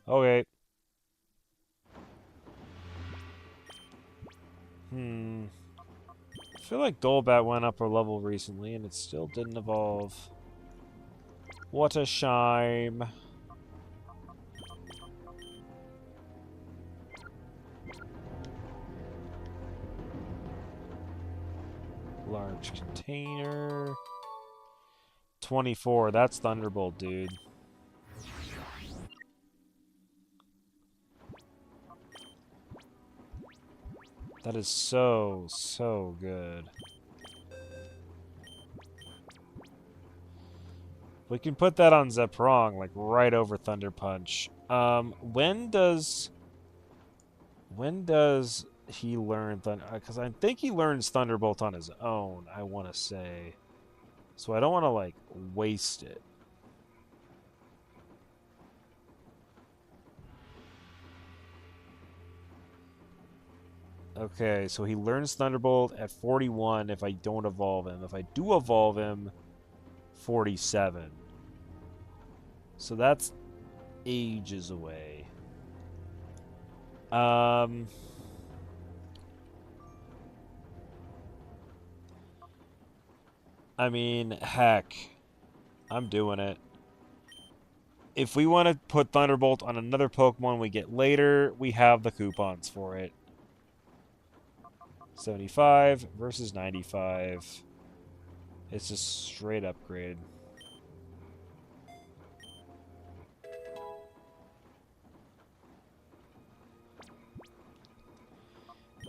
Okay. I feel like Golbat went up a level recently and it still didn't evolve. What a shame. Large container. 24, that's Thunderbolt, dude. That is so, so good. We can put that on Zeprong, like right over Thunder Punch. When does he learn Thunder? Because I think he learns Thunderbolt on his own, I want to say. So I don't want to, like, waste it. Okay, so he learns Thunderbolt at 41 if I don't evolve him. If I do evolve him, 47. So that's ages away. I mean, heck. I'm doing it. If we want to put Thunderbolt on another Pokemon we get later, we have the coupons for it. 75 versus 95. It's a straight upgrade.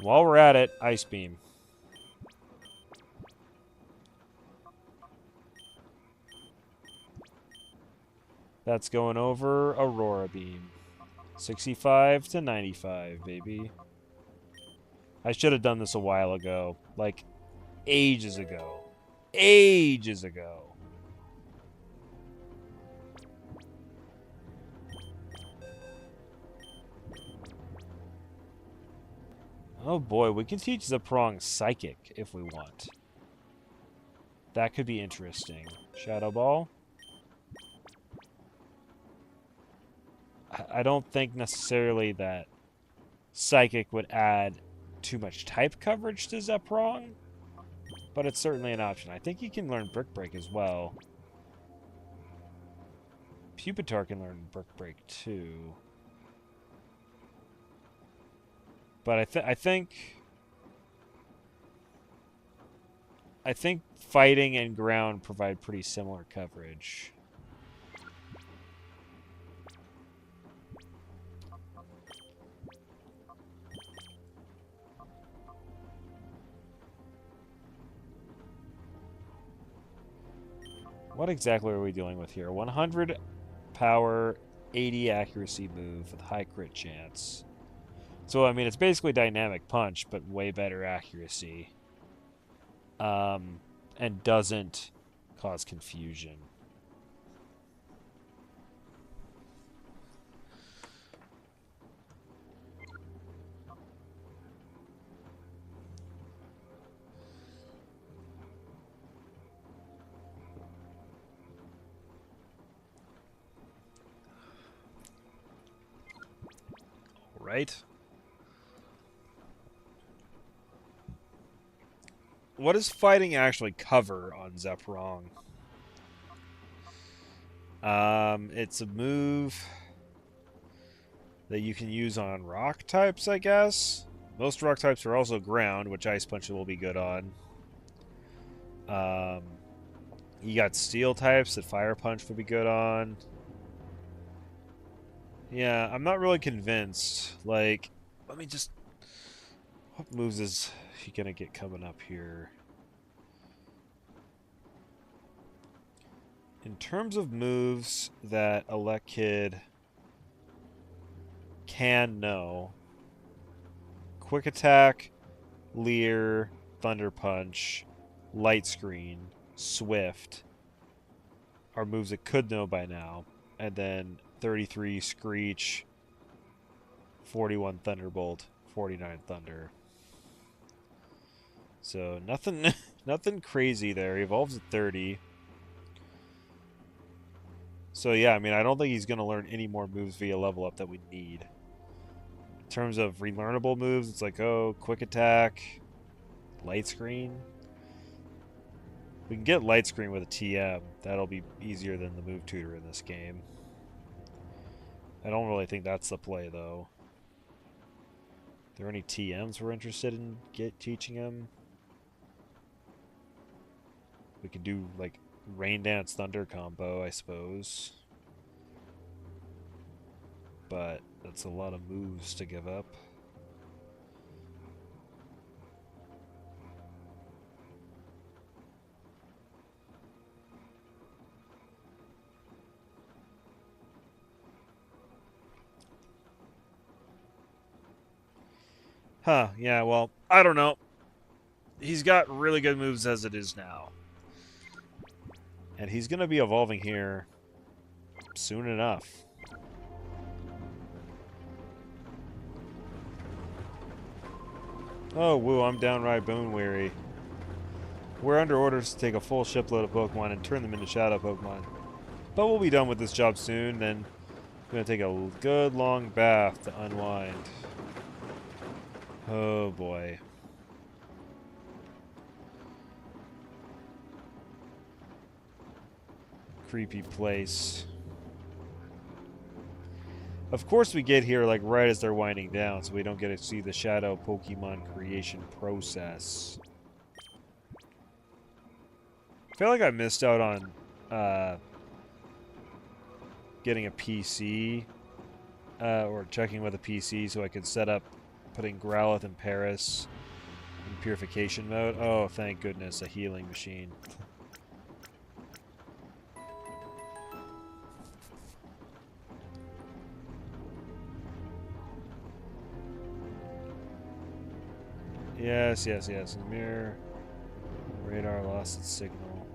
While we're at it, Ice Beam. That's going over Aurora Beam. 65 to 95, baby. I should have done this a while ago. Like, ages ago. Ages ago. Oh boy, we can teach Zeprong Psychic if we want. That could be interesting. Shadow Ball. I don't think necessarily that Psychic would add too much type coverage to Zeprong, but it's certainly an option. I think he can learn Brick Break as well. Pupitar can learn Brick Break too. But I think fighting and ground provide pretty similar coverage. What exactly are we dealing with here? 100 power, 80 accuracy move with high crit chance. So, I mean, it's basically dynamic punch, but way better accuracy. And doesn't cause confusion. Right? What does fighting actually cover on Zeprong? It's a move that you can use on rock types, I guess. Most rock types are also ground, which Ice Punch will be good on. You got steel types that Fire Punch would be good on. Yeah, I'm not really convinced. Like, let me just... What moves is he gonna get coming up here? In terms of moves that Elect Kid can know, Quick Attack, Leer, Thunder Punch, Light Screen, Swift are moves it could know by now. And then 33 Screech, 41 Thunderbolt, 49 Thunder. So nothing nothing crazy there. He evolves at 30. So yeah, I mean, I don't think he's going to learn any more moves via level up that we need. In terms of relearnable moves, it's like, oh, Quick Attack, Light Screen. We can get Light Screen with a TM. That'll be easier than the Move Tutor in this game. I don't really think that's the play, though. Are there any TMs we're interested in teaching him? We could do, like, Rain Dance Thunder combo, I suppose. But that's a lot of moves to give up. Huh, yeah, well, I don't know. He's got really good moves as it is now. And he's going to be evolving here soon enough. Oh, woo, I'm downright bone weary. We're under orders to take a full shipload of Pokemon and turn them into Shadow Pokemon. But we'll be done with this job soon, then I'm going to take a good long bath to unwind. Oh, boy. Creepy place. Of course we get here like right as they're winding down, so we don't get to see the Shadow Pokemon creation process. I feel like I missed out on getting a PC or checking with a PC so I could set up putting Growlithe and Paris in purification mode. Oh, thank goodness, a healing machine. Yes, yes, yes. Mirror. Radar lost its signal.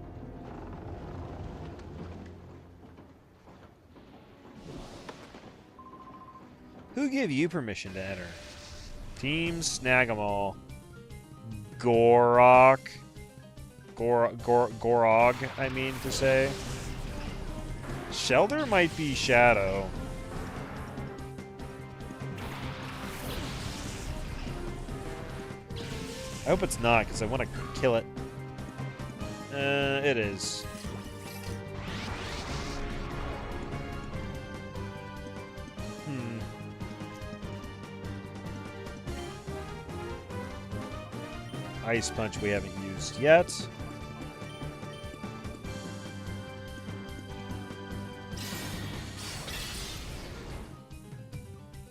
Who gave you permission to enter? Team Snag 'em all. Gorok. Gorog, I mean to say. Shelter might be Shadow. I hope it's not, because I want to kill it. It is. Ice Punch we haven't used yet.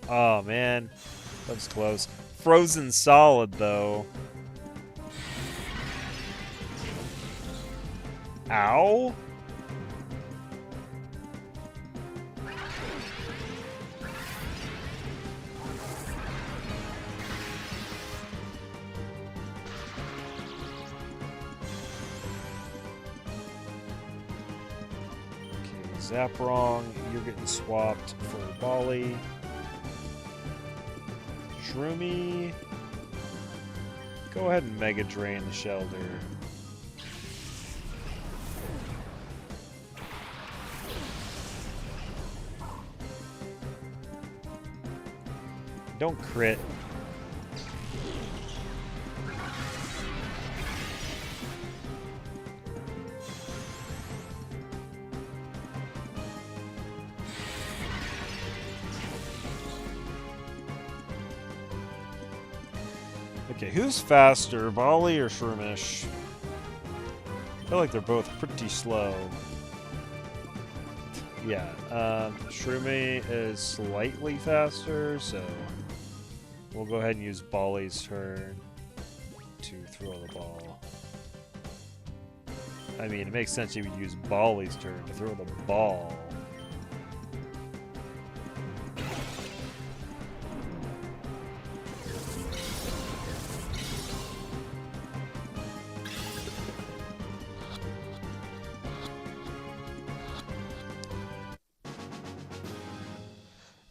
Oh, man. That was close. Frozen Solid, though. Ow? Zap wrong, you're getting swapped for Bali. Shroomy. Go ahead and Mega Drain the Shelter. Don't crit. Okay, who's faster, Volley or Shroomish? I feel like they're both pretty slow. Yeah, Shroomy is slightly faster, so we'll go ahead and use Volley's turn to throw the ball. I mean, it makes sense you would use Volley's turn to throw the ball.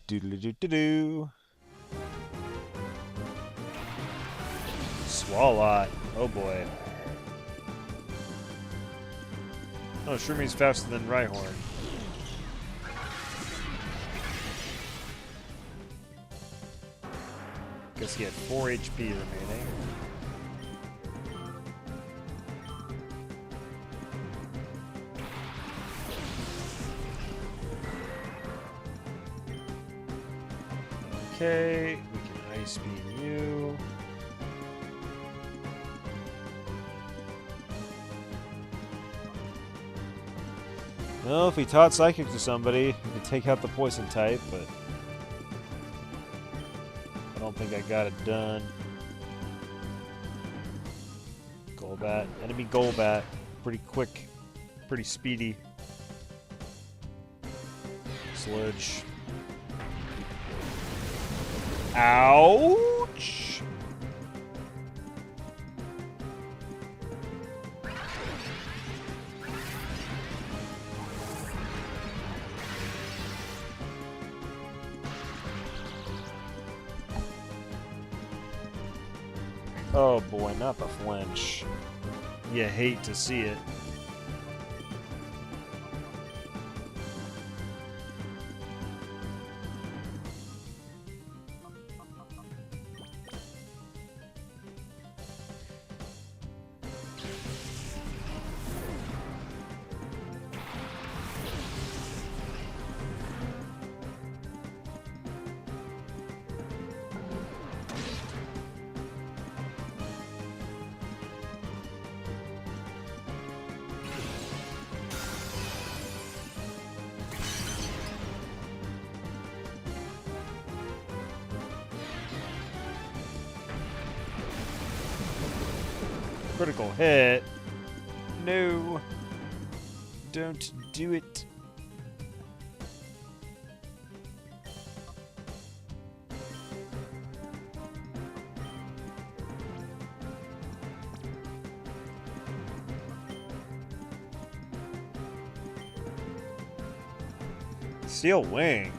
Doodle-doo-doo-doo. Swalot. Oh boy. Oh, Shroomy's faster than Rhyhorn. Guess he had 4 HP remaining. Okay, we can Ice Beam you. Well, if we taught Psychic to somebody, we could take out the Poison type, but I don't think I got it done. Golbat. Enemy Golbat. Pretty quick. Pretty speedy. Sludge. Ouch! Oh boy, not the flinch. You hate to see it. Critical hit. No. Don't do it. Steel Wing.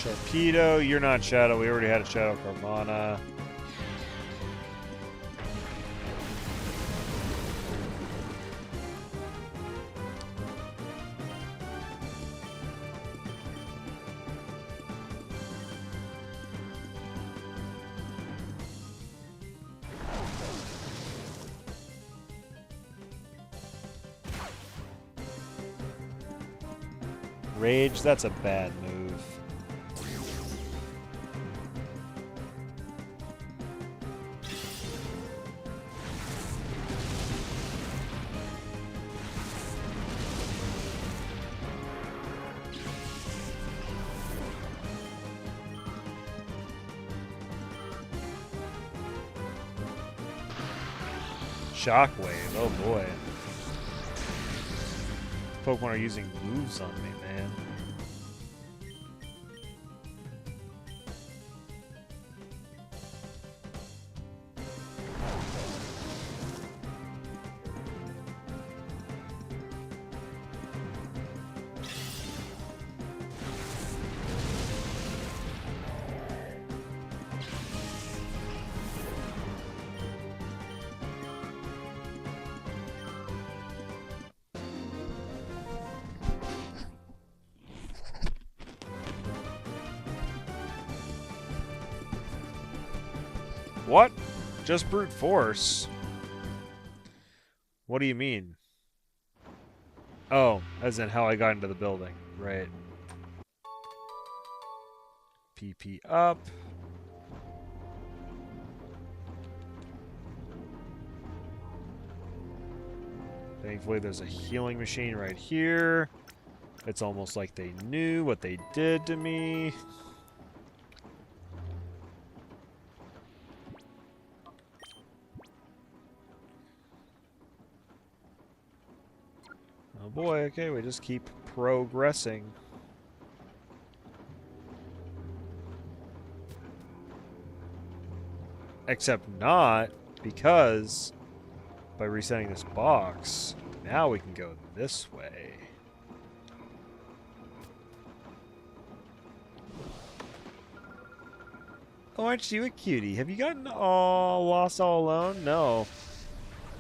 Sharpedo, you're not Shadow. We already had a Shadow Carvana. Rage, that's a bad move. Shockwave, oh boy. Pokemon are using moves on me, man. What? Just brute force? What do you mean? Oh, as in how I got into the building. Right. PP up. Thankfully, there's a healing machine right here. It's almost like they knew what they did to me. Oh boy, okay, we just keep progressing. Except not, because by resetting this box, now we can go this way. Oh, aren't you a cutie? Have you gotten all lost all alone? No.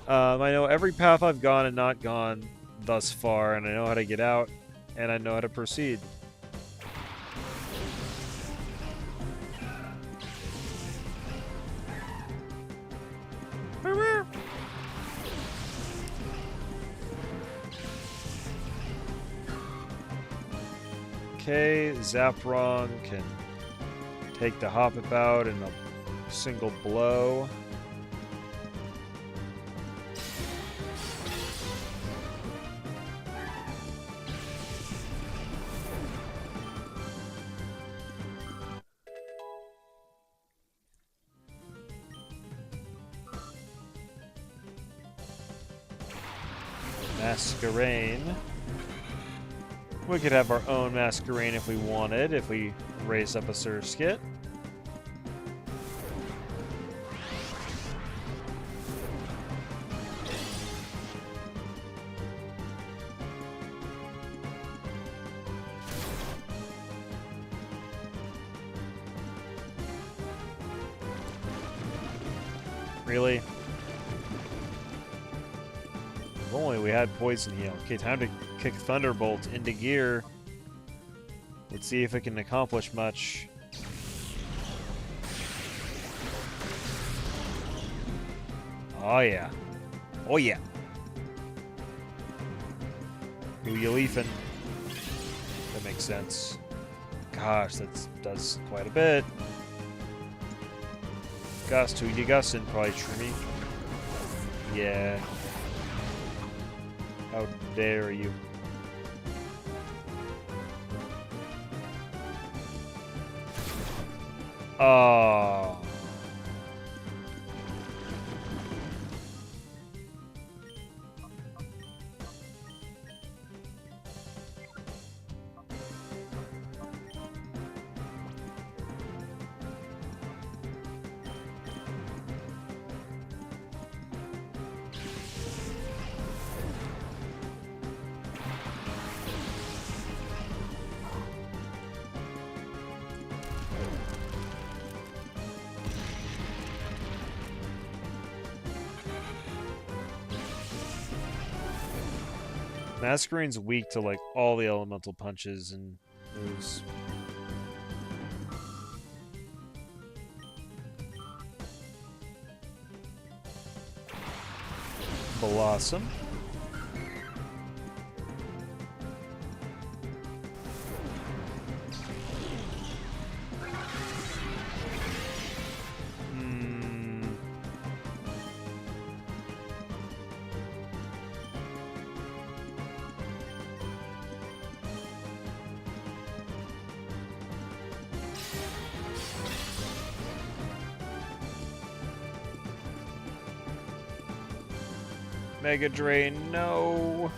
I know every path I've gone and not gone thus far, and I know how to get out, and I know how to proceed. Okay, Zaprong can take the Hoppip out in a single blow. Masquerain. We could have our own Masquerain if we wanted, if we raise up a Surskit. Really? If only we had Poison Heal. Okay, time to kick Thunderbolt into gear. Let's see if it can accomplish much. Oh yeah. Oh yeah. Who you leafing? That makes sense. Gosh, that does quite a bit. Gust, who you gussin'? Probably Trimmy. Yeah. How dare you? Oh. Masquerade's weak to like all the elemental punches and moves. Blossom. Mega Drain, no.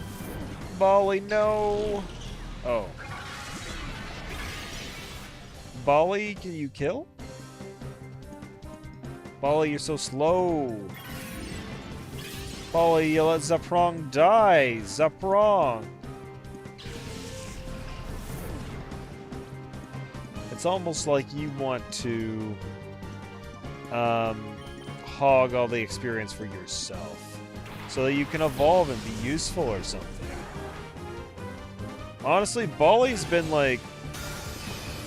Volley, no. Oh. Volley, can you kill? Volley, you're so slow. Volley, you let Zaprong die. Zaprong. It's almost like you want to hog all the experience for yourself, so that you can evolve and be useful or something. Honestly, Bally's been like...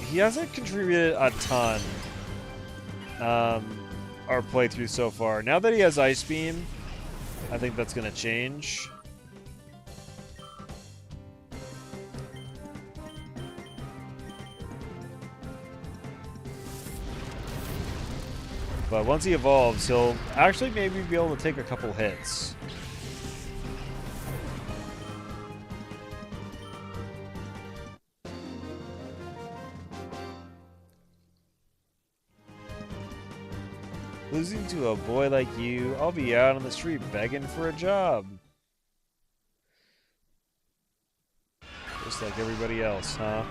he hasn't contributed a ton our playthrough so far. Now that he has Ice Beam, I think that's going to change. But once he evolves, he'll actually maybe be able to take a couple hits. Losing to a boy like you, I'll be out on the street begging for a job. Just like everybody else, huh?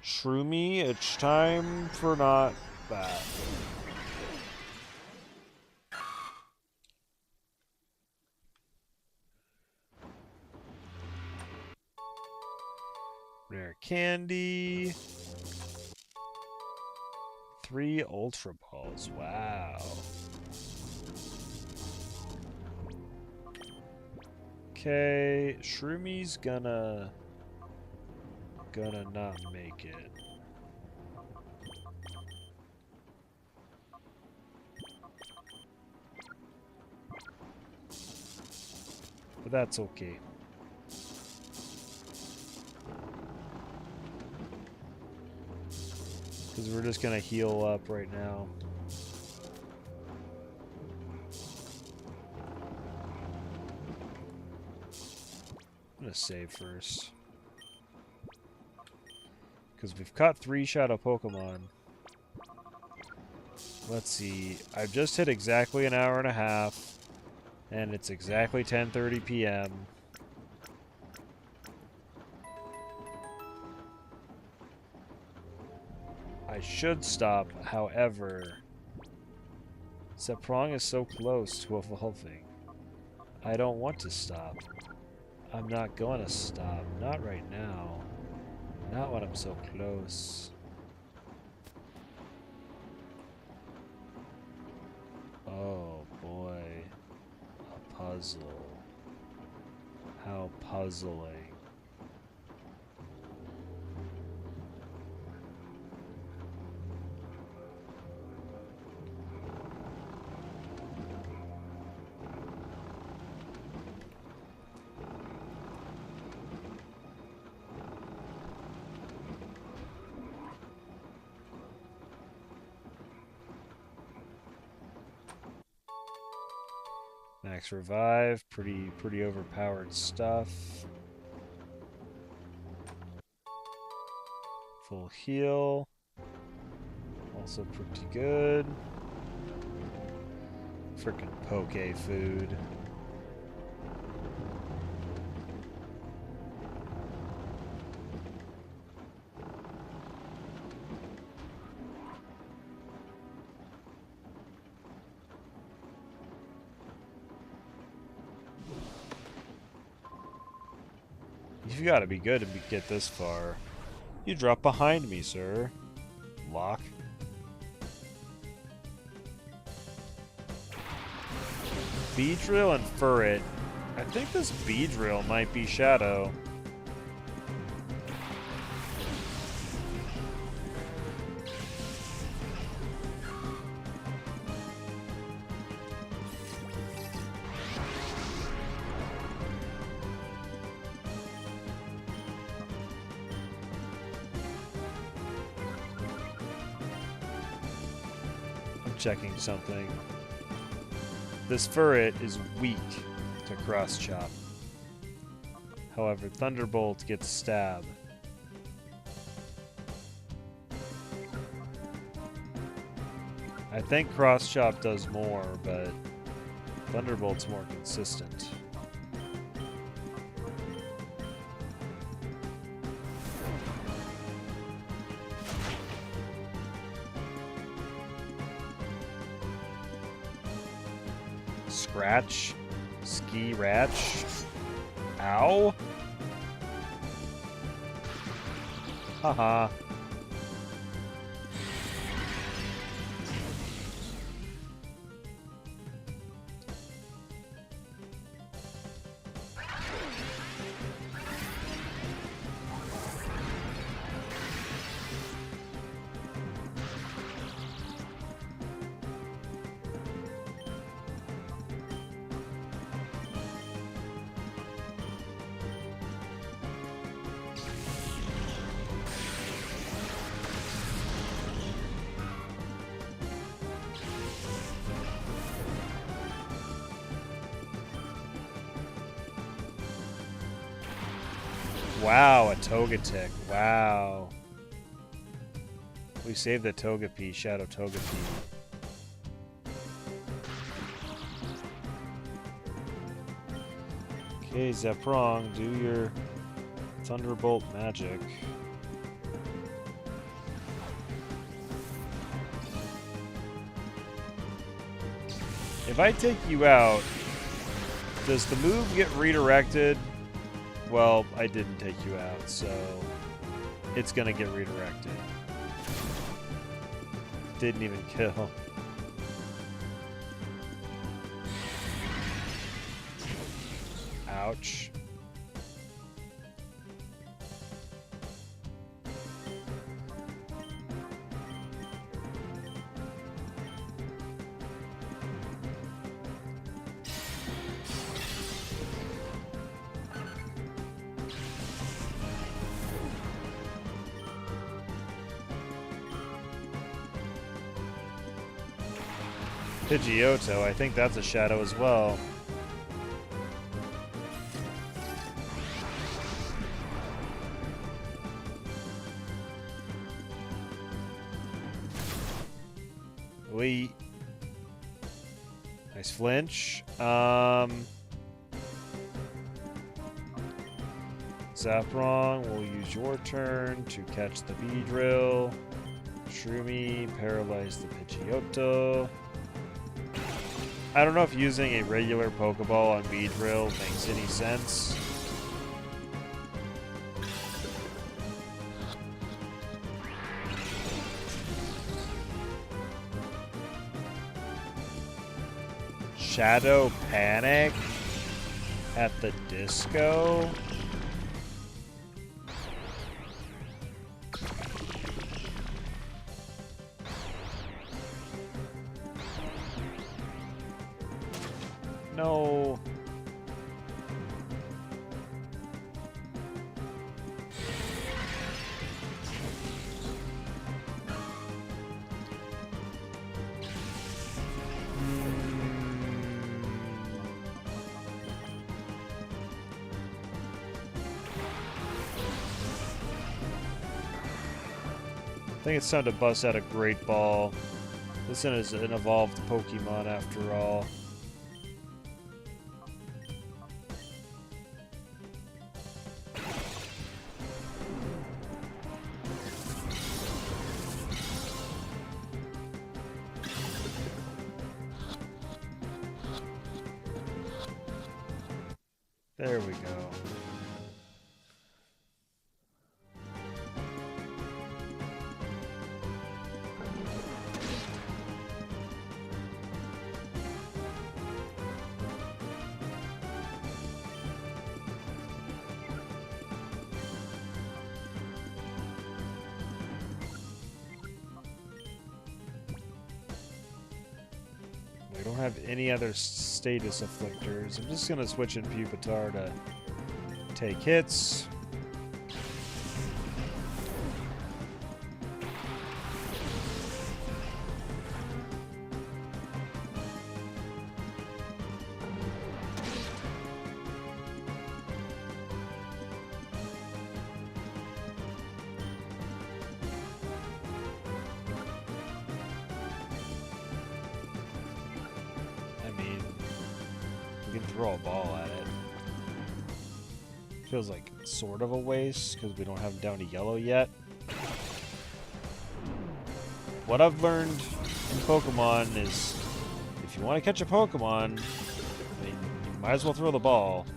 Shroomy, it's time for not that. Rare candy. 3 Ultra Balls. Wow. Okay, Shroomy's gonna not make it. But that's okay. Because we're just going to heal up right now. I'm going to save first. Because we've caught 3 Shadow Pokemon. Let's see. I've just hit exactly an hour and a half. And it's exactly 10:30 p.m. I should stop, however, Zaprong is so close to evolving. I don't want to stop. I'm not going to stop. Not right now. Not when I'm so close. Oh boy. A puzzle. How puzzling. Max revive, pretty overpowered stuff. Full heal, also pretty good. Frickin' poke food. You've got to be good to get this far. You dropped behind me, sir. Lock. Beedrill and Furret I think this Beedrill might be Shadow. I'm checking something. This Furret is weak to Cross Chop. However, Thunderbolt gets Stab. I think Cross Chop does more, but Thunderbolt's more consistent. Scratch. Ski Ratch. Ow. Haha. Wow, a Togetic. Wow. We saved the Togepi, Shadow Togepi. Okay, Zeprong, do your Thunderbolt magic. If I take you out, does the move get redirected? Well, I didn't take you out, so it's gonna get redirected. Didn't even kill. Ouch. Pidgeotto, I think that's a Shadow as well. We nice flinch. Zeprong, we'll use your turn to catch the Beedrill. Shroomy, paralyze the Pidgeotto. I don't know if using a regular Pokeball on Beedrill makes any sense. Shadow Panic at the disco? No. I think it's time to bust out a Great Ball. This is an evolved Pokemon after all. There we go. We don't have any other status afflictors. I'm just gonna switch in Pupitar to take hits. Throw a ball at it. Feels like sort of a waste because we don't have him down to yellow yet. What I've learned in Pokemon is if you want to catch a Pokemon, I mean, you might as well throw the ball.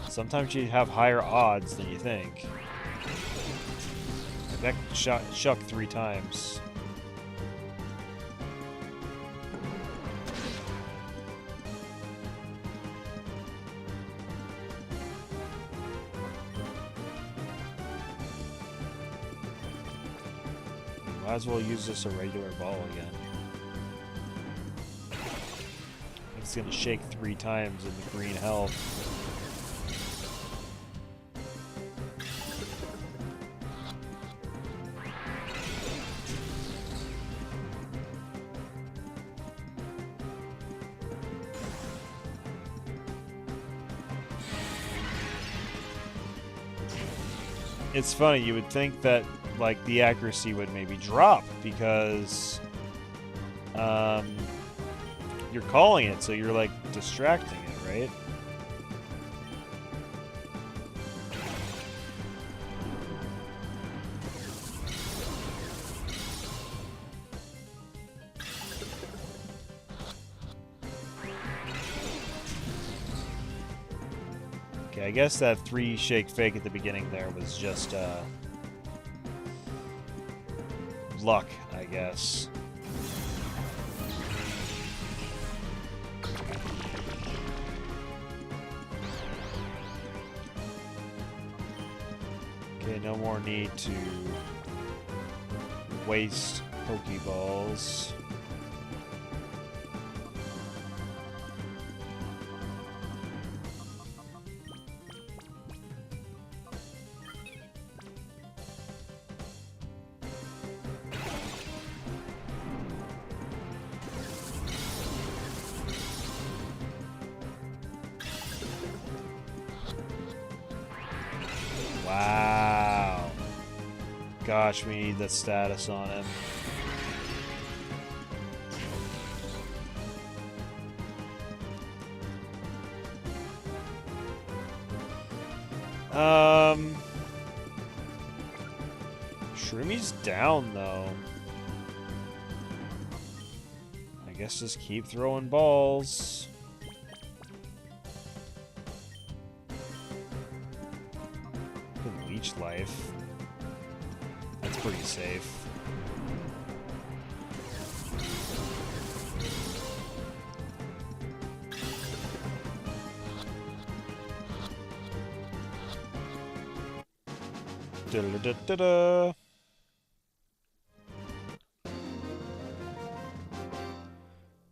Sometimes you have higher odds than you think. That shot Shuck 3 times. Might as well use this a regular ball again. It's gonna shake 3 times in the green health. It's funny, you would think that like the accuracy would maybe drop because you're calling it, so you're like distracting it, right? Okay, I guess that 3 shake fake at the beginning there was just luck, I guess. Okay, no more need to waste Pokeballs. Wow. Gosh, we need the status on him. Shroomi's down, though. I guess just keep throwing balls. Leech life. That's pretty safe. Da-da-da-da-da.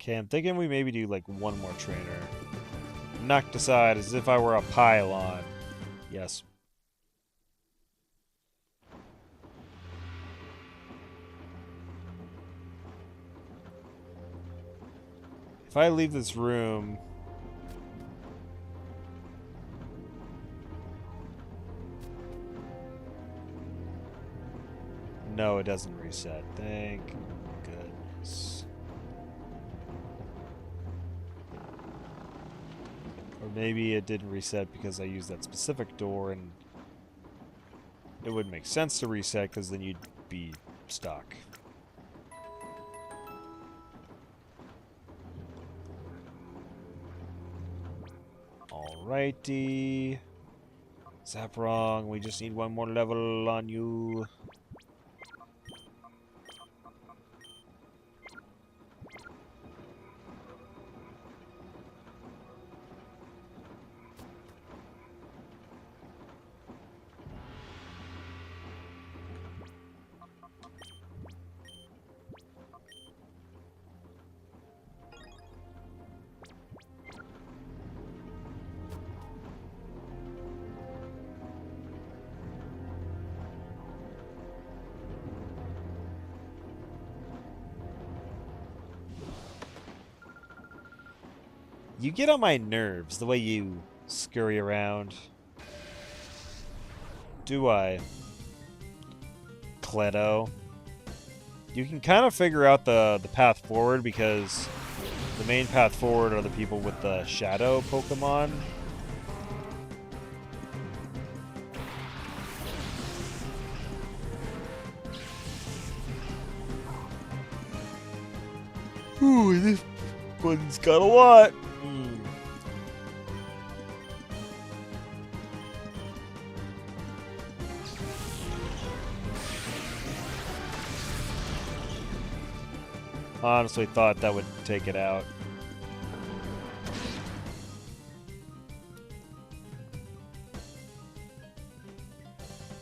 Okay, I'm thinking we maybe do like one more trainer. Knocked aside as if I were a pylon. Yes. If I leave this room... No, it doesn't reset. Thank goodness. Or maybe it didn't reset because I used that specific door and it would make sense to reset because then you'd be stuck. Alrighty. Zap wrong. We just need one more level on you. You get on my nerves, the way you scurry around. Do I? Cleto. You can kind of figure out the path forward because the main path forward are the people with the shadow Pokemon. Ooh, this one's got a lot. Honestly thought that would take it out.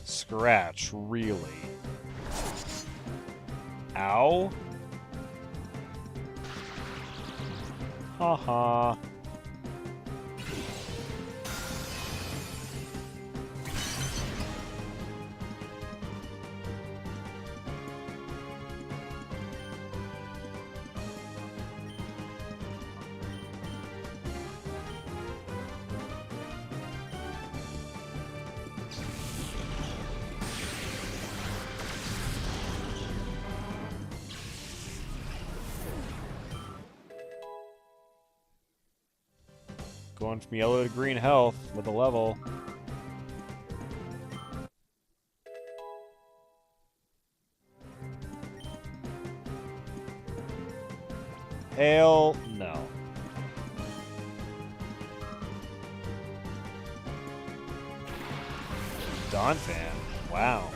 Scratch, really? Ow? Haha. Going from yellow to green health with a level. Hail, no. Donphan, wow.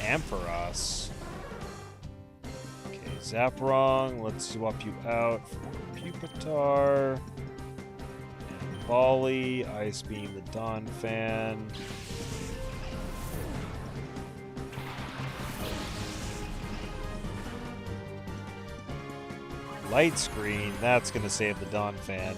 Ampharos. Okay, Zaprong, let's swap you out for Pupitar. And Volley, Ice Beam the Donphan. Light Screen, that's gonna save the Donphan.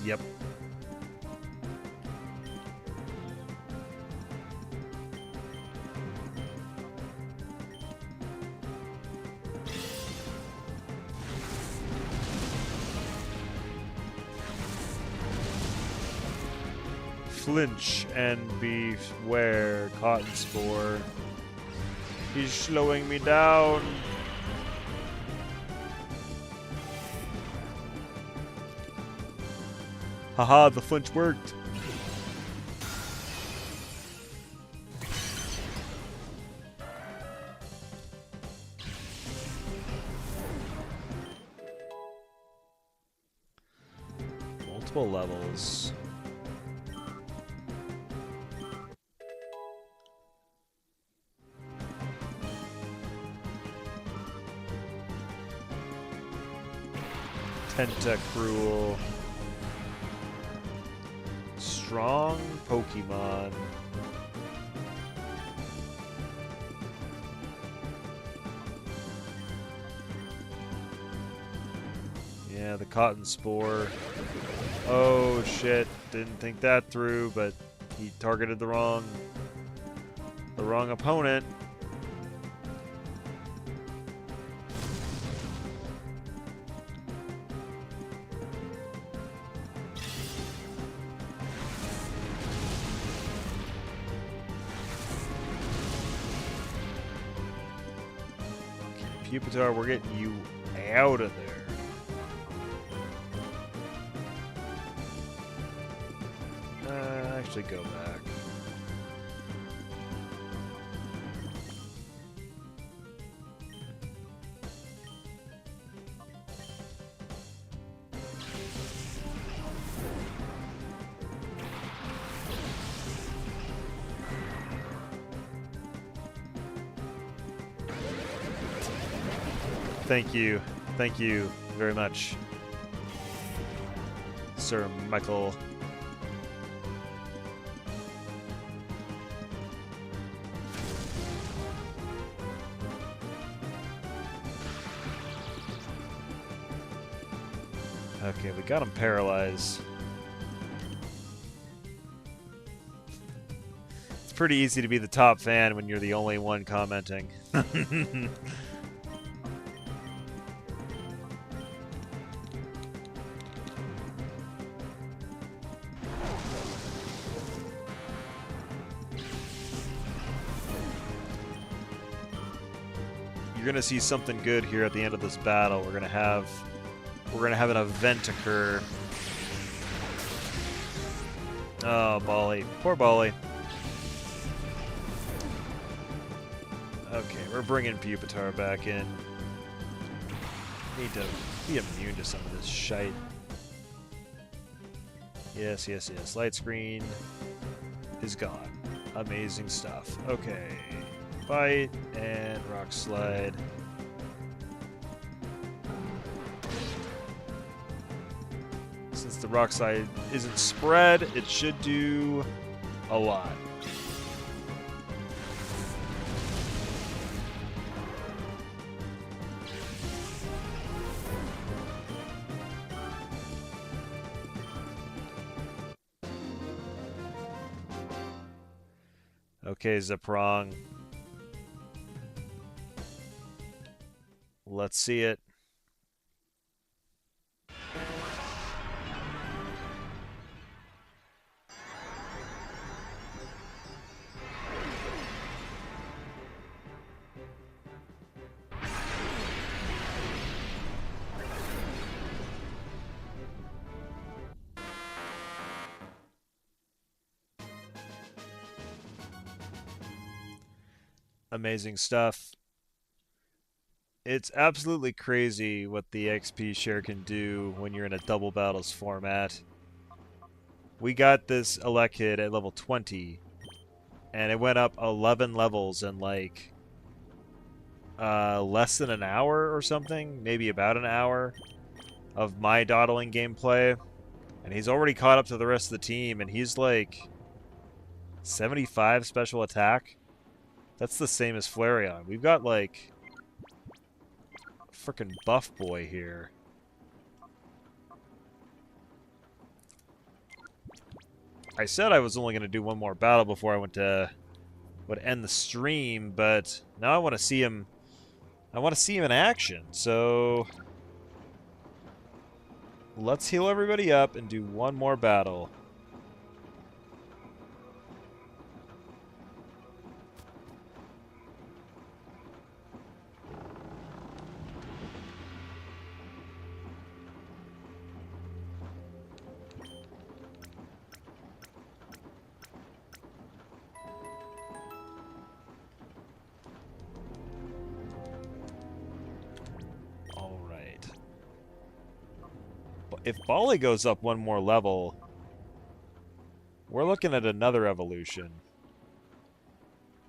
Yep. Flinch and beware, Cotton Spore. He's slowing me down. Haha, the flinch worked. Multiple levels. Tentacruel. Strong Pokemon. Yeah, the Cotton Spore. Oh shit, didn't think that through, but he targeted the wrong opponent. Pupitar, we're getting you out of there. Actually go back. Thank you. Thank you very much, Sir Michael. Okay, we got him paralyzed. It's pretty easy to be the top fan when you're the only one commenting. You're gonna see something good here at the end of this battle. We're gonna have an event occur. Oh, Bali. Poor Bali. Okay, we're bringing Pupitar back in. Need to be immune to some of this shite. Yes, yes, yes. Light screen is gone. Amazing stuff. Okay. Bite and rock slide. Since the rock slide isn't spread, it should do a lot. Okay, Zeprong. Let's see it. Amazing stuff. It's absolutely crazy what the XP share can do when you're in a double battles format. We got this Elekid at level 20, and it went up 11 levels in like less than an hour or something, maybe about an hour of my dawdling gameplay. And he's already caught up to the rest of the team, and he's like 75 special attack. That's the same as Flareon. We've got like frickin' buff boy here. I said I was only going to do one more battle before I would end the stream, but now I want to see him. I want to see him in action. So let's heal everybody up and do one more battle. If Bali goes up one more level, we're looking at another evolution.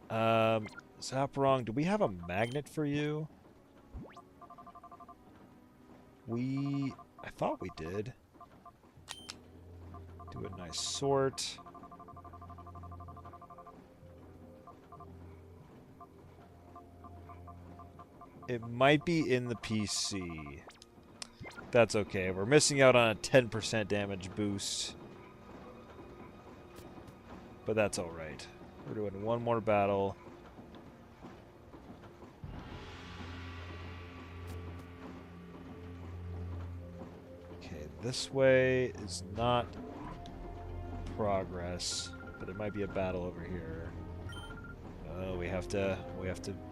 Zaprong, do we have a magnet for you? I thought we did. Do a nice sort. It might be in the PC. That's okay. We're missing out on a 10% damage boost. But that's alright. We're doing one more battle. Okay, this way is not progress, but there might be a battle over here. Oh, we have to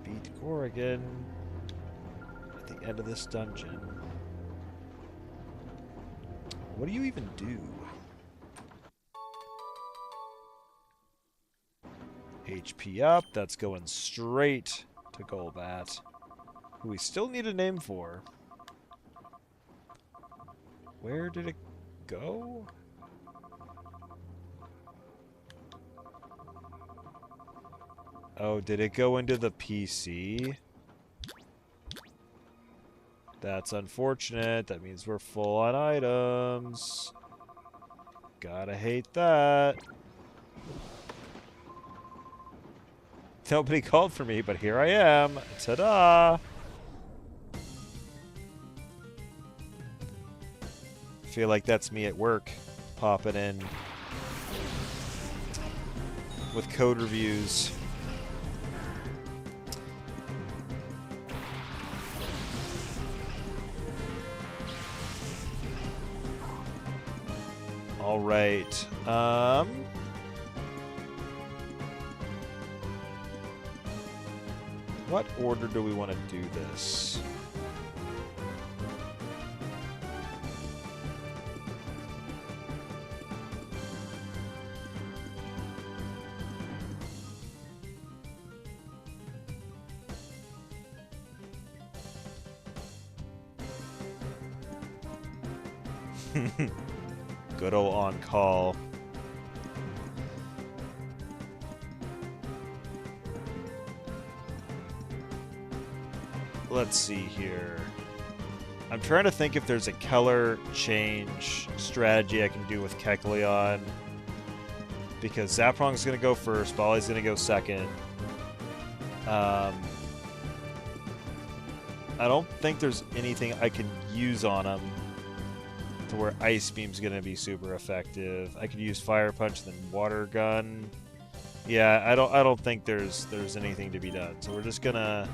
beat Corrigan at the end of this dungeon. What do you even do? HP up. That's going straight to Golbat, who we still need a name for. Where did it go? Oh, did it go into the PC? That's unfortunate. That means we're full on items. Gotta hate that. Nobody called for me, but here I am. Ta-da! I feel like that's me at work, popping in with code reviews. All right. What order do we want to do this? Good old on call. Let's see here. I'm trying to think if there's a color change strategy I can do with Kecleon. Because Zaprong's going to go first, Bali's going to go second. I don't think there's anything I can use on him to where Ice Beam's going to be super effective. I could use Fire Punch and then Water Gun. Yeah, I don't think there's anything to be done. So we're just gonna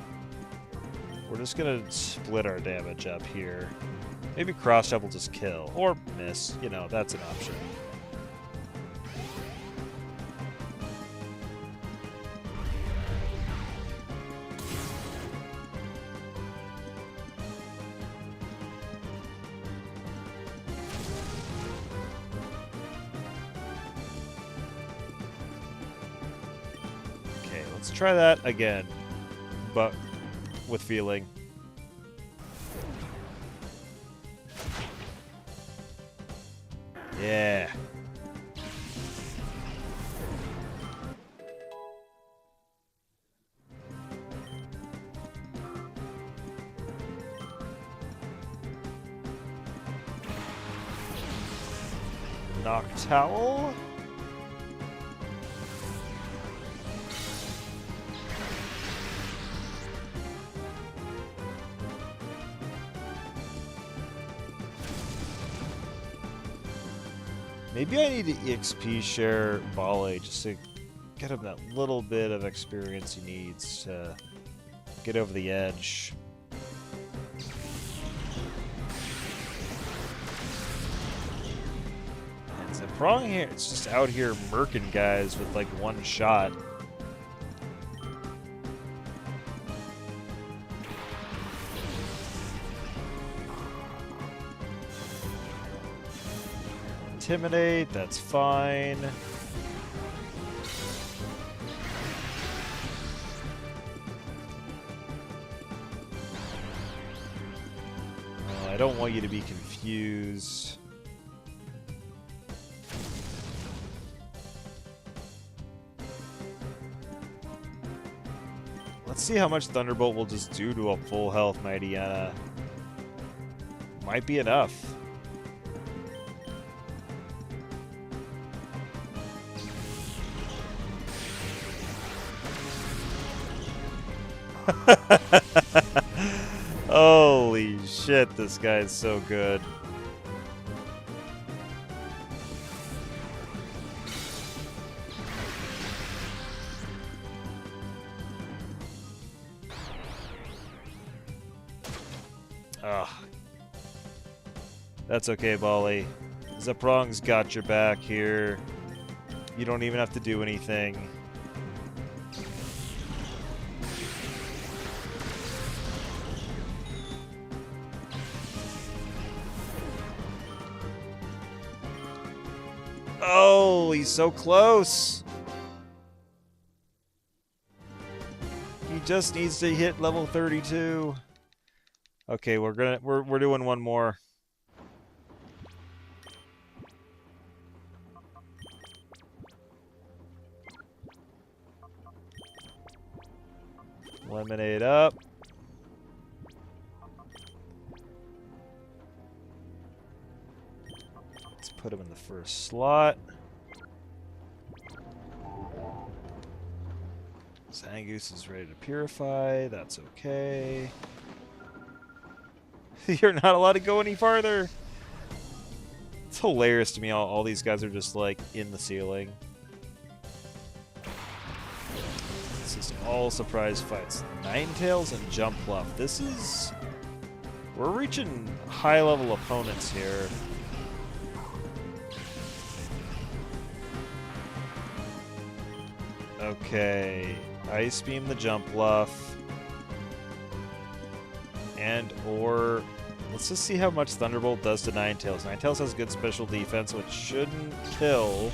split our damage up here. Maybe Cross Jump will just kill or miss. You know, that's an option. Let's try that again, but with feeling. Yeah. Noctowl. Maybe I need to EXP share Bale just to get him that little bit of experience he needs to get over the edge. And Zaprong here, it's just out here murking guys with like one shot. Intimidate, that's fine. Oh, I don't want you to be confused. Let's see how much Thunderbolt will just do to a full health Mightyena. Might be enough. Holy shit, this guy is so good. Ugh. That's okay, Bale. Zaprong's got your back here. You don't even have to do anything. Oh, he's so close. He just needs to hit level 32. Okay, we're doing one more. Lemonade up. Put him in the first slot. Zangoose is ready to purify. That's okay. You're not allowed to go any farther. It's hilarious to me. All these guys are just like in the ceiling. This is all surprise fights. Ninetales and Jump Bluff. This is... We're reaching high-level opponents here. Okay. Ice Beam the Jump Bluff. And or... Let's just see how much Thunderbolt does to Ninetales. Ninetales has good special defense, which shouldn't kill.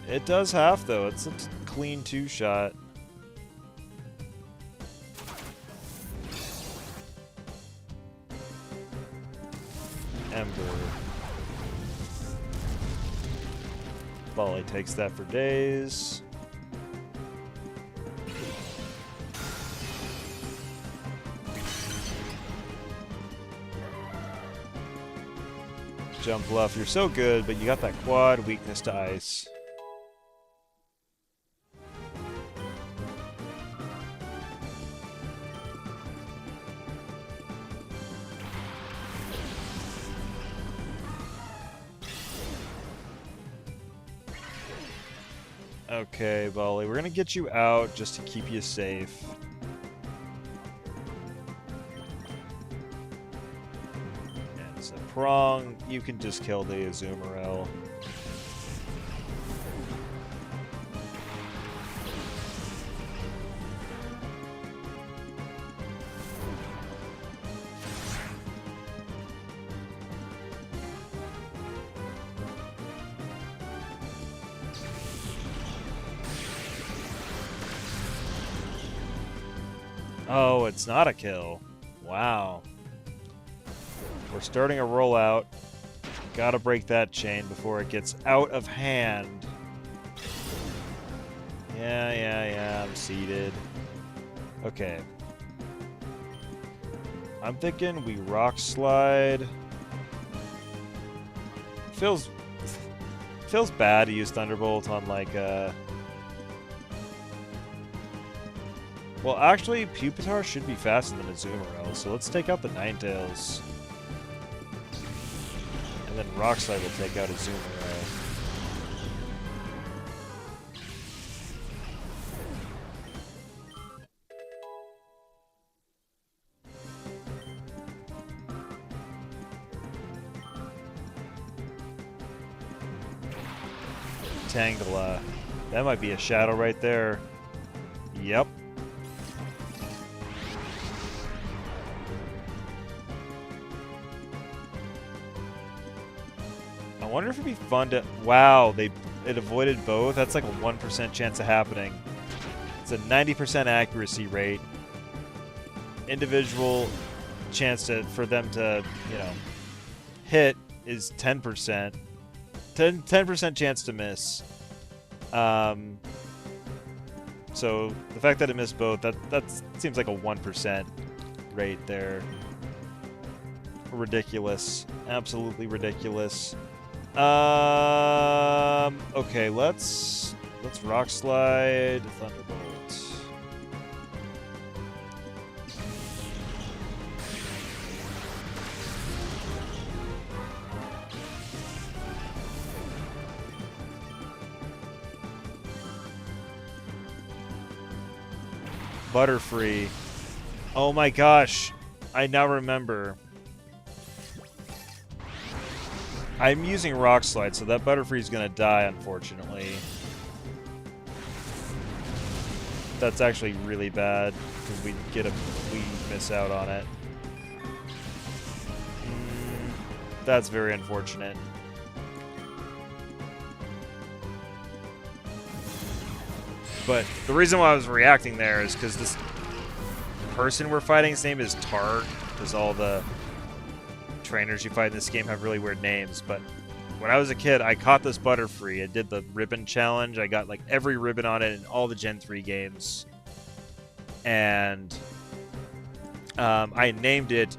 It does half, though. It's a clean 2-shot. Ember. Volley takes that for days. Jump Bluff, you're so good, but you got that quad weakness to ice. Okay, Volley, we're gonna get you out just to keep you safe. And so Prong, you can just kill the Azumarill. Oh, it's not a kill. Wow. We're starting a rollout. Gotta break that chain before it gets out of hand. Yeah, I'm seated. Okay. I'm thinking we Rock Slide. Feels bad to use Thunderbolt on like Well, actually, Pupitar should be faster than Azumarill, so let's take out the Ninetales. And then Rock Slide will take out Azumarill. Tangela. That might be a shadow right there. Yep. I wonder if it'd be fun to... Wow, it avoided both. That's like a 1% chance of happening. It's a 90% accuracy rate. Individual chance for them to, hit is 10%. 10% chance to miss. So the fact that it missed both, that seems like a 1% rate there. Ridiculous. Absolutely ridiculous. Okay, let's Rock Slide Thunderbolt. Butterfree. Oh my gosh. I now remember. I'm using Rock Slide, so that Butterfree's gonna die, unfortunately. That's actually really bad, because we miss out on it. That's very unfortunate. But the reason why I was reacting there is because this person we're fighting, his name is Tart, because all the trainers you fight in this game have really weird names. But when I was a kid, I caught this Butterfree. I did the ribbon challenge. I got like every ribbon on it in all the Gen 3 games. And I named it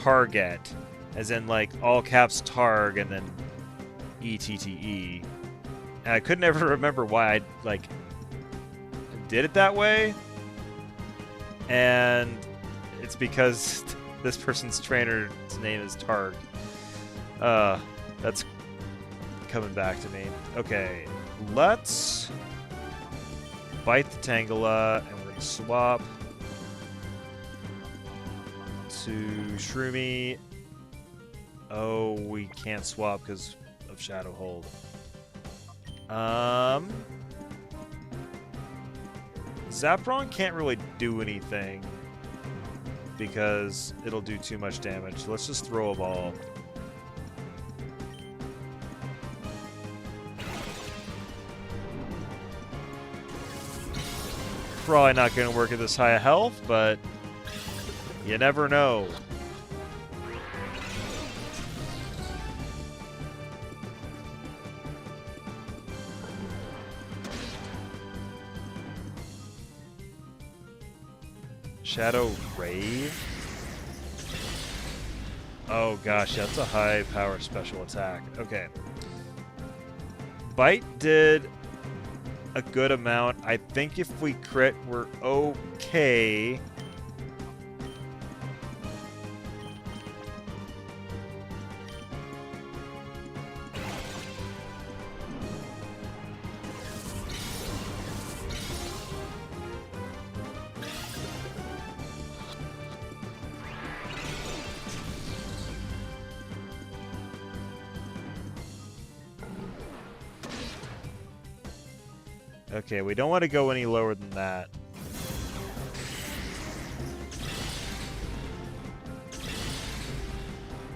target, as in like all caps targ and then ETTE. And I could never remember why I like did it that way. And it's because this person's trainer's name is Targ. That's coming back to me. Okay, let's bite the Tangela, and we're gonna swap to Shroomy. Oh, we can't swap because of Shadow Hold. Zapron can't really do anything because it'll do too much damage. Let's just throw a ball. Probably not going to work at this high health, but you never know. Shadow Rave? Oh gosh, that's a high power special attack. Okay. Bite did a good amount. I think if we crit, we're okay. Okay, we don't want to go any lower than that.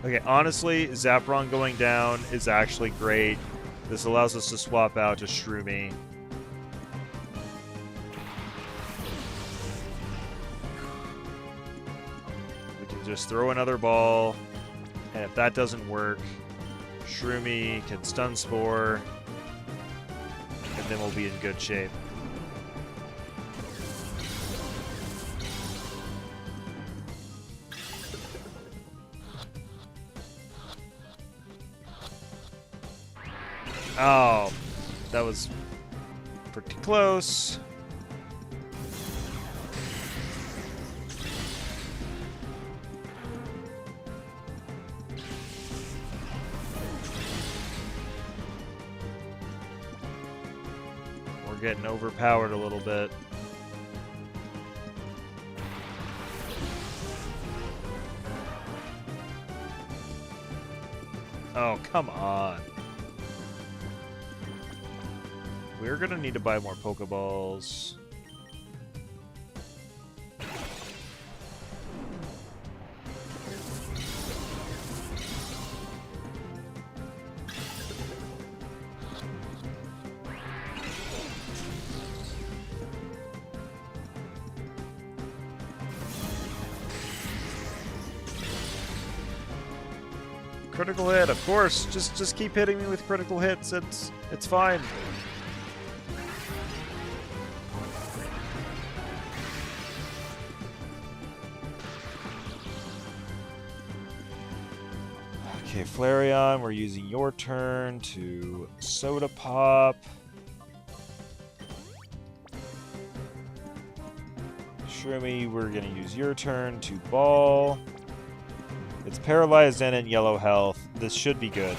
Okay, honestly, Zapron going down is actually great. This allows us to swap out to Shroomy. We can just throw another ball, and if that doesn't work, Shroomy can Stun Spore, and then we'll be in good shape. Oh, that was pretty close. We're getting overpowered a little bit. Oh, come on. We're gonna need to buy more Pokeballs. Critical hit, of course. Just keep hitting me with critical hits. It's fine. Okay, Flareon, we're using your turn to Soda Pop. Shroomy, we're gonna use your turn to Ball. It's paralyzed and in yellow health. This should be good.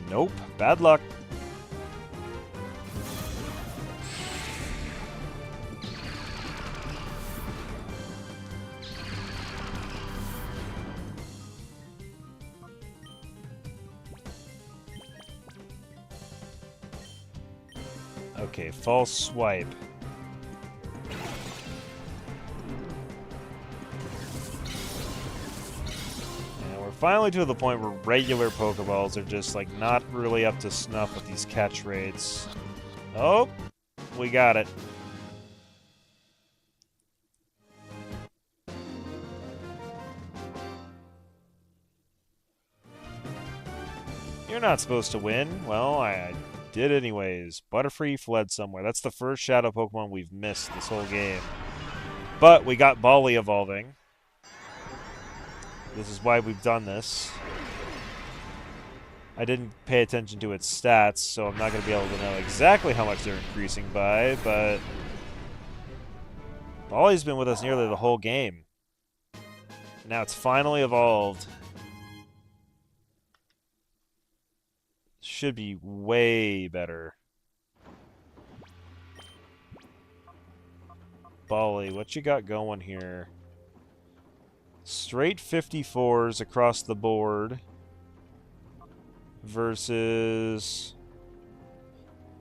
Nope, bad luck. Okay, false swipe. And we're finally to the point where regular Pokeballs are just like not really up to snuff with these catch rates. Oh, we got it. You're You're not supposed to win. Well, I did anyways. Butterfree fled somewhere. That's the first Shadow Pokemon we've missed this whole game. But we got Bali evolving. This is why we've done this. I didn't pay attention to its stats, so I'm not going to be able to know exactly how much they're increasing by, but Bali's been with us nearly the whole game. Now it's finally evolved. Should be way better. Bali, what you got going here? Straight 54s across the board versus...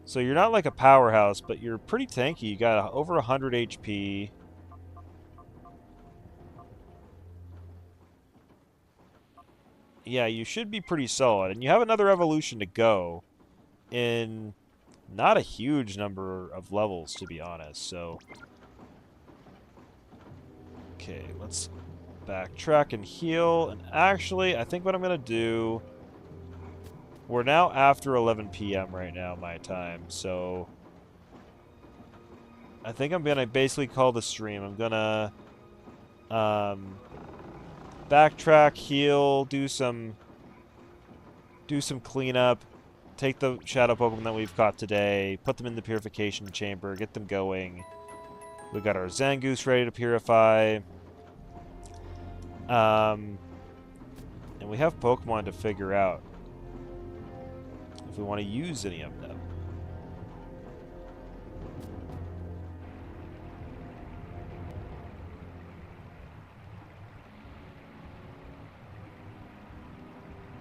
So you're not like a powerhouse, but you're pretty tanky. You got over 100 HP. Yeah, you should be pretty solid. And you have another evolution to go in not a huge number of levels, to be honest. So, okay, let's backtrack and heal. And actually, I think what I'm going to do... We're now after 11 p.m. right now, my time. So, I think I'm going to basically call the stream. I'm going to... backtrack, heal, do some cleanup, take the shadow Pokemon that we've caught today, put them in the purification chamber, get them going. We've got our Zangoose ready to purify. And we have Pokemon to figure out if we want to use any of them.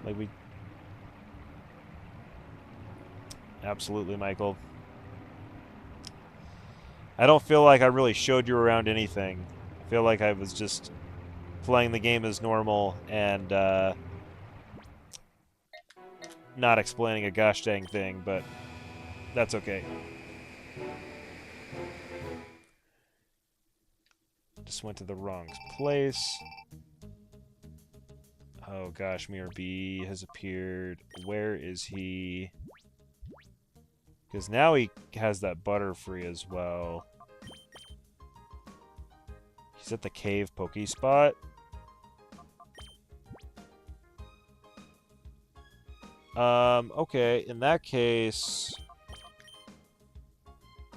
Like we... Absolutely, Michael. I don't feel like I really showed you around anything. I feel like I was just playing the game as normal and not explaining a gosh dang thing, but that's okay. Just went to the wrong place. Oh gosh, Mirror B has appeared. Where is he? Because now he has that Butterfree as well. He's at the cave Pokespot. Okay, in that case,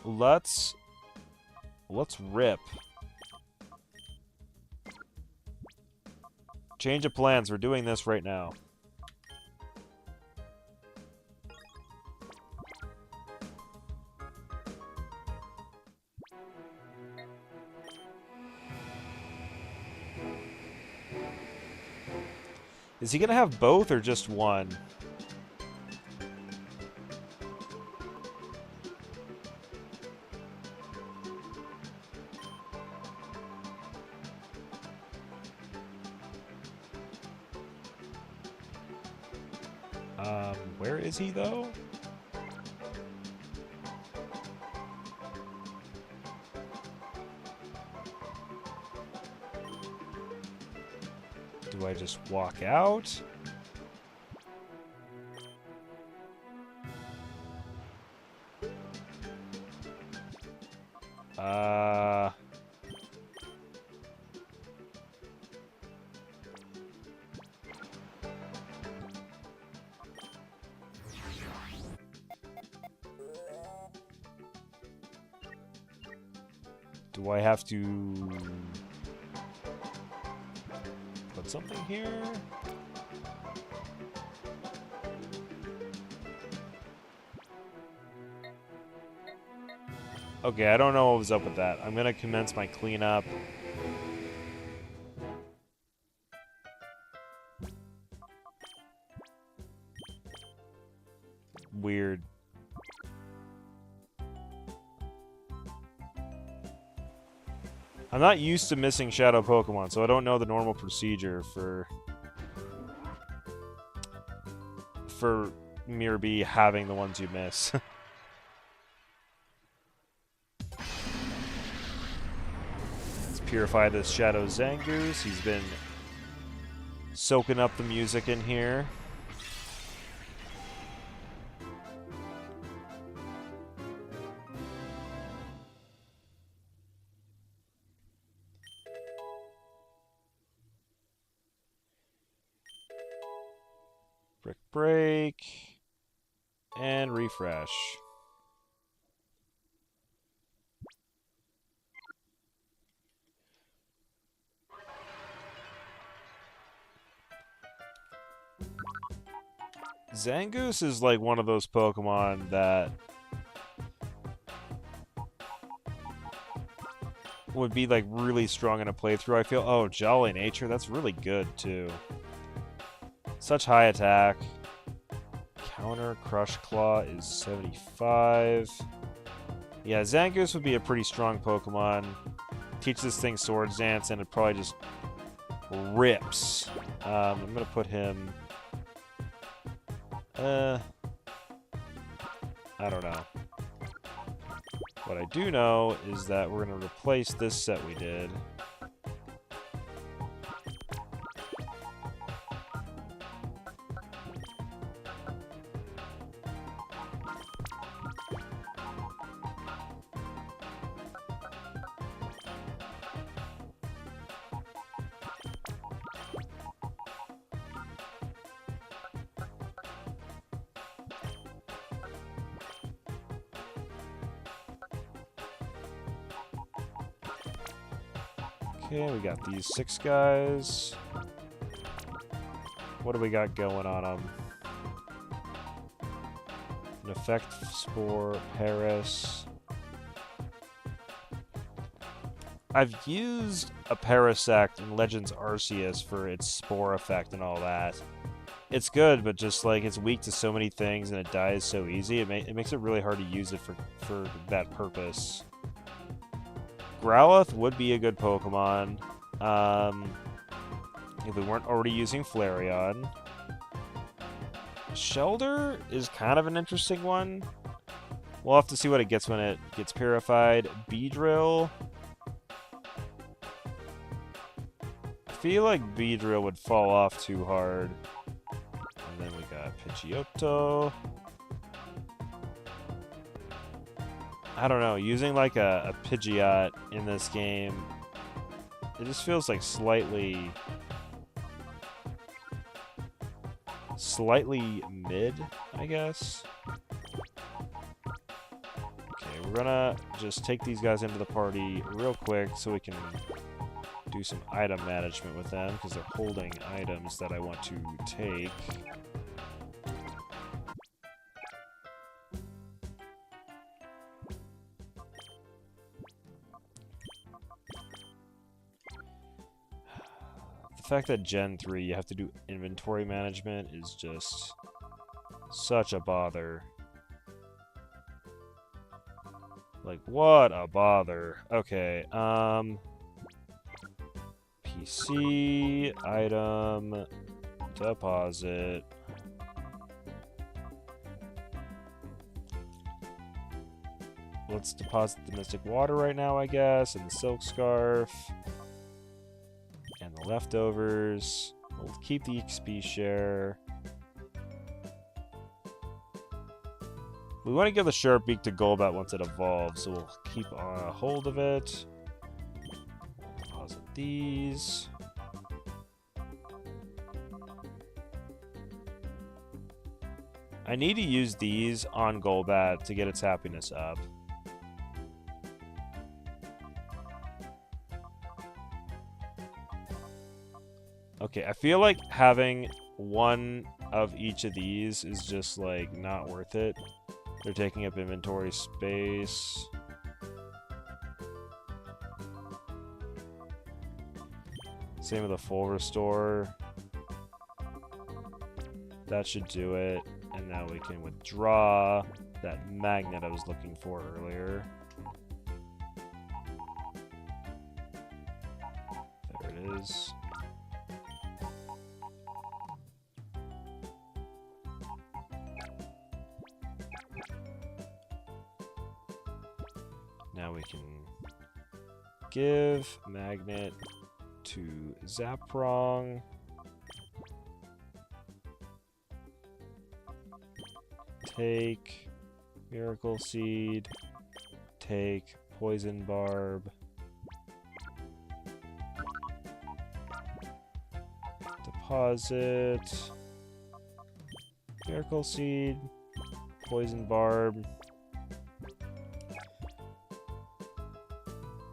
let's rip. Change of plans. We're doing this right now. Is he gonna have both or just one? Where is he, though? Do I just walk out? Do I have to put something here? Okay, I don't know what was up with that. I'm gonna commence my cleanup. Weird. I'm not used to missing Shadow Pokemon, so I don't know the normal procedure for Mirror B having the ones you miss. Let's purify this Shadow Zangoose. He's been soaking up the music in here. Brick Break. And refresh. Zangoose is like one of those Pokemon that would be like really strong in a playthrough, I feel. Oh, Jolly Nature, that's really good too. Such high attack. Counter Crush Claw is 75. Yeah, Zangoose would be a pretty strong Pokemon. Teach this thing Swords Dance and it probably just rips. I'm gonna put him... I don't know. What I do know is that we're going to replace this set we did. Okay, we got these 6 guys. What do we got going on them? An Effect Spore, Paris. I've used a Parasect in Legends Arceus for its Spore effect and all that. It's good, but just like it's weak to so many things and it dies so easy, it makes it really hard to use it for that purpose. Growlithe would be a good Pokemon if we weren't already using Flareon. Shelder is kind of an interesting one. We'll have to see what it gets when it gets purified. Beedrill. I feel like Beedrill would fall off too hard. And then we got Pidgeotto. I don't know, using like a Pidgeot in this game, it just feels like slightly mid, I guess. Okay, we're gonna just take these guys into the party real quick so we can do some item management with them, because they're holding items that I want to take. The fact that Gen 3 you have to do inventory management is just such a bother. Like, what a bother. Okay, PC, item, deposit. Let's deposit the Mystic Water right now, I guess, and the Silk Scarf. And the leftovers. We'll keep the XP share. We want to give the Sharp Beak to Golbat once it evolves, so we'll keep a hold of it. We'll deposit these. I need to use these on Golbat to get its happiness up. Okay, I feel like having one of each of these is just, like, not worth it. They're taking up inventory space. Same with the full restore. That should do it. And now we can withdraw that magnet I was looking for earlier. There it is. Now we can give magnet to Zaprong. Take Miracle Seed. Take Poison Barb. Deposit. Miracle Seed, Poison Barb.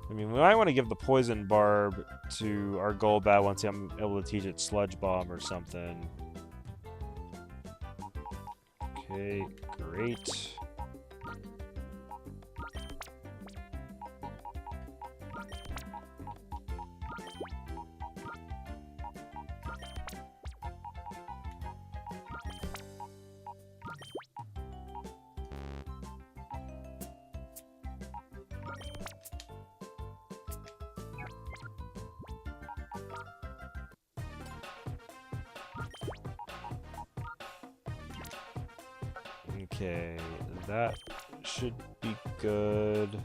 I mean, we might want to give the Poison Barb to our Golbat once I'm able to teach it Sludge Bomb or something. Okay, great. Okay, that should be good.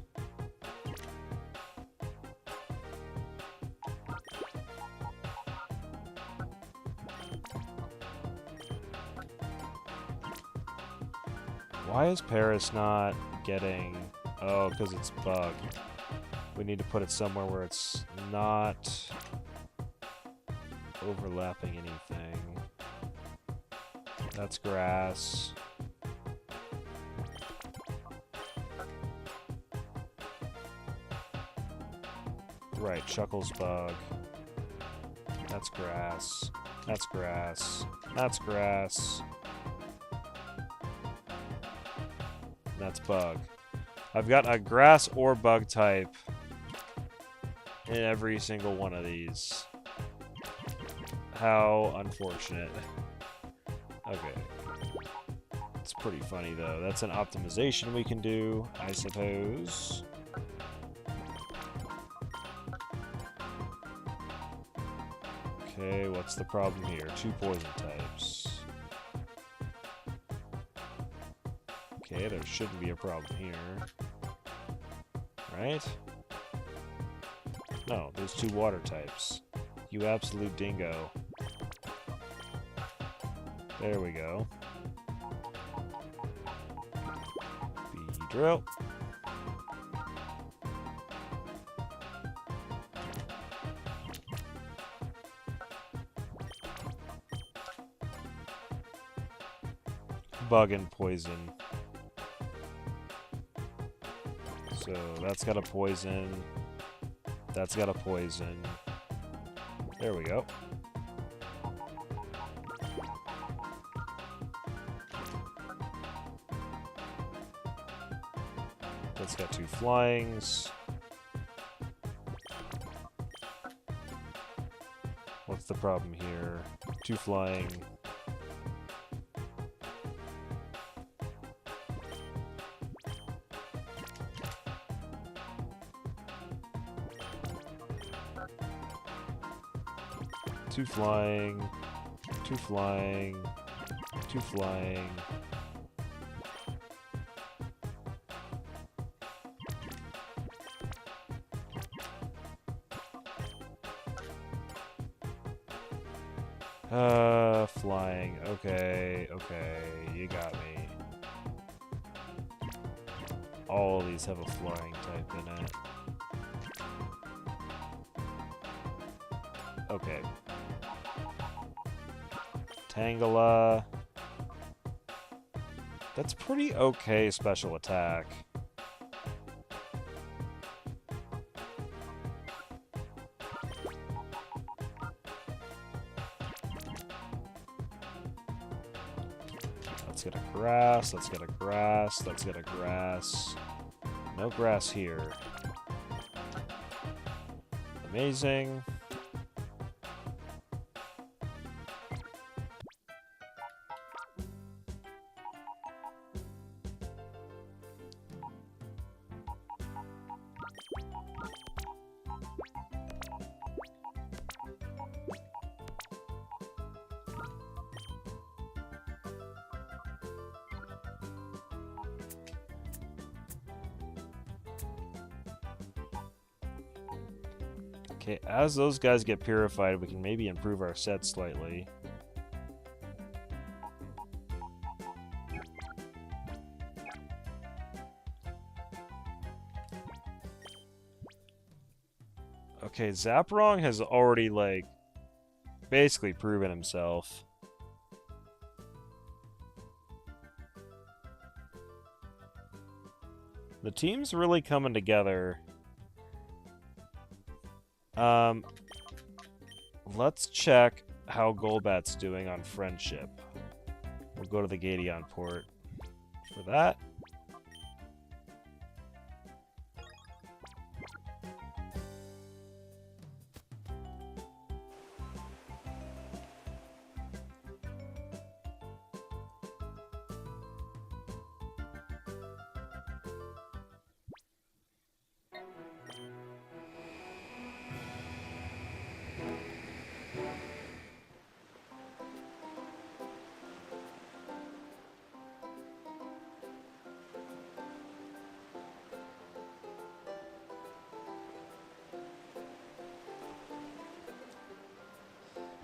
Why is Paris not getting... Oh, because it's bugged. We need to put it somewhere where it's not overlapping anything. That's grass. Right, Chuckles bug. That's grass. That's grass. That's grass. That's bug. I've got a grass or bug type in every single one of these. How unfortunate. Okay. It's pretty funny though. That's an optimization we can do, I suppose. Okay, what's the problem here? 2 poison types. Okay, there shouldn't be a problem here. Right? No, there's 2 water types. You absolute dingo. There we go. Drill. Bug and poison. So that's got a poison. That's got a poison. There we go. That's got 2 flyings. What's the problem here? 2 flying. Two flying. 2 flying. 2 flying. Flying. Okay, okay, you got me. All of these have a flying type in it. Okay. Tangela. That's pretty okay special attack. Let's get a grass, let's get a grass, let's get a grass. No grass here. Amazing. Okay, as those guys get purified, we can maybe improve our set slightly. Okay, Zaprong has already, like, basically proven himself. The team's really coming together. Let's check how Golbat's doing on friendship. We'll go to the Gateon port for that.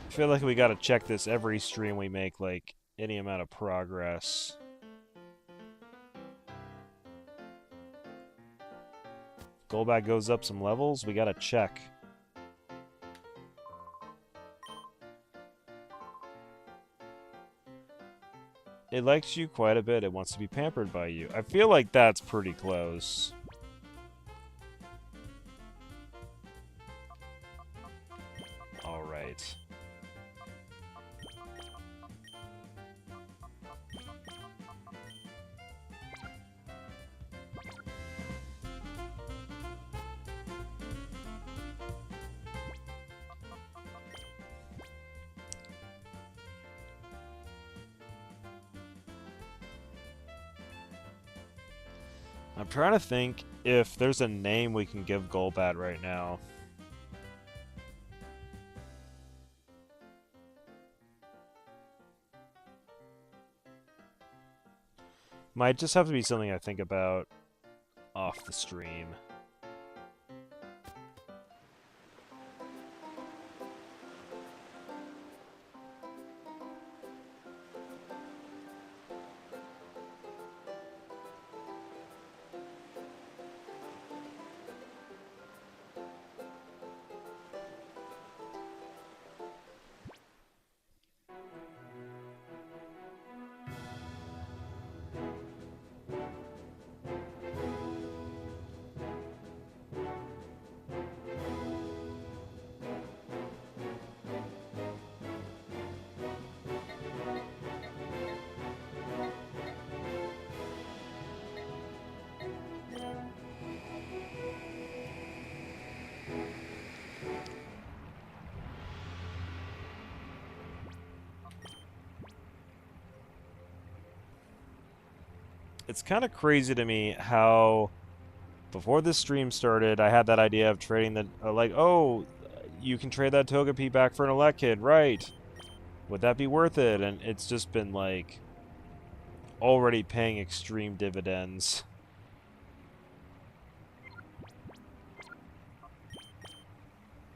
I feel like we gotta check this every stream we make, like, any amount of progress. Golbat goes up some levels, we gotta check. It likes you quite a bit, it wants to be pampered by you. I feel like that's pretty close. Alright. I'm trying to think if there's a name we can give Golbat right now. Might just have to be something I think about off the stream. It's kind of crazy to me how, before this stream started, I had that idea of trading the, like, oh, you can trade that Togepi back for an Elekid, right? Would that be worth it? And it's just been, like, already paying extreme dividends.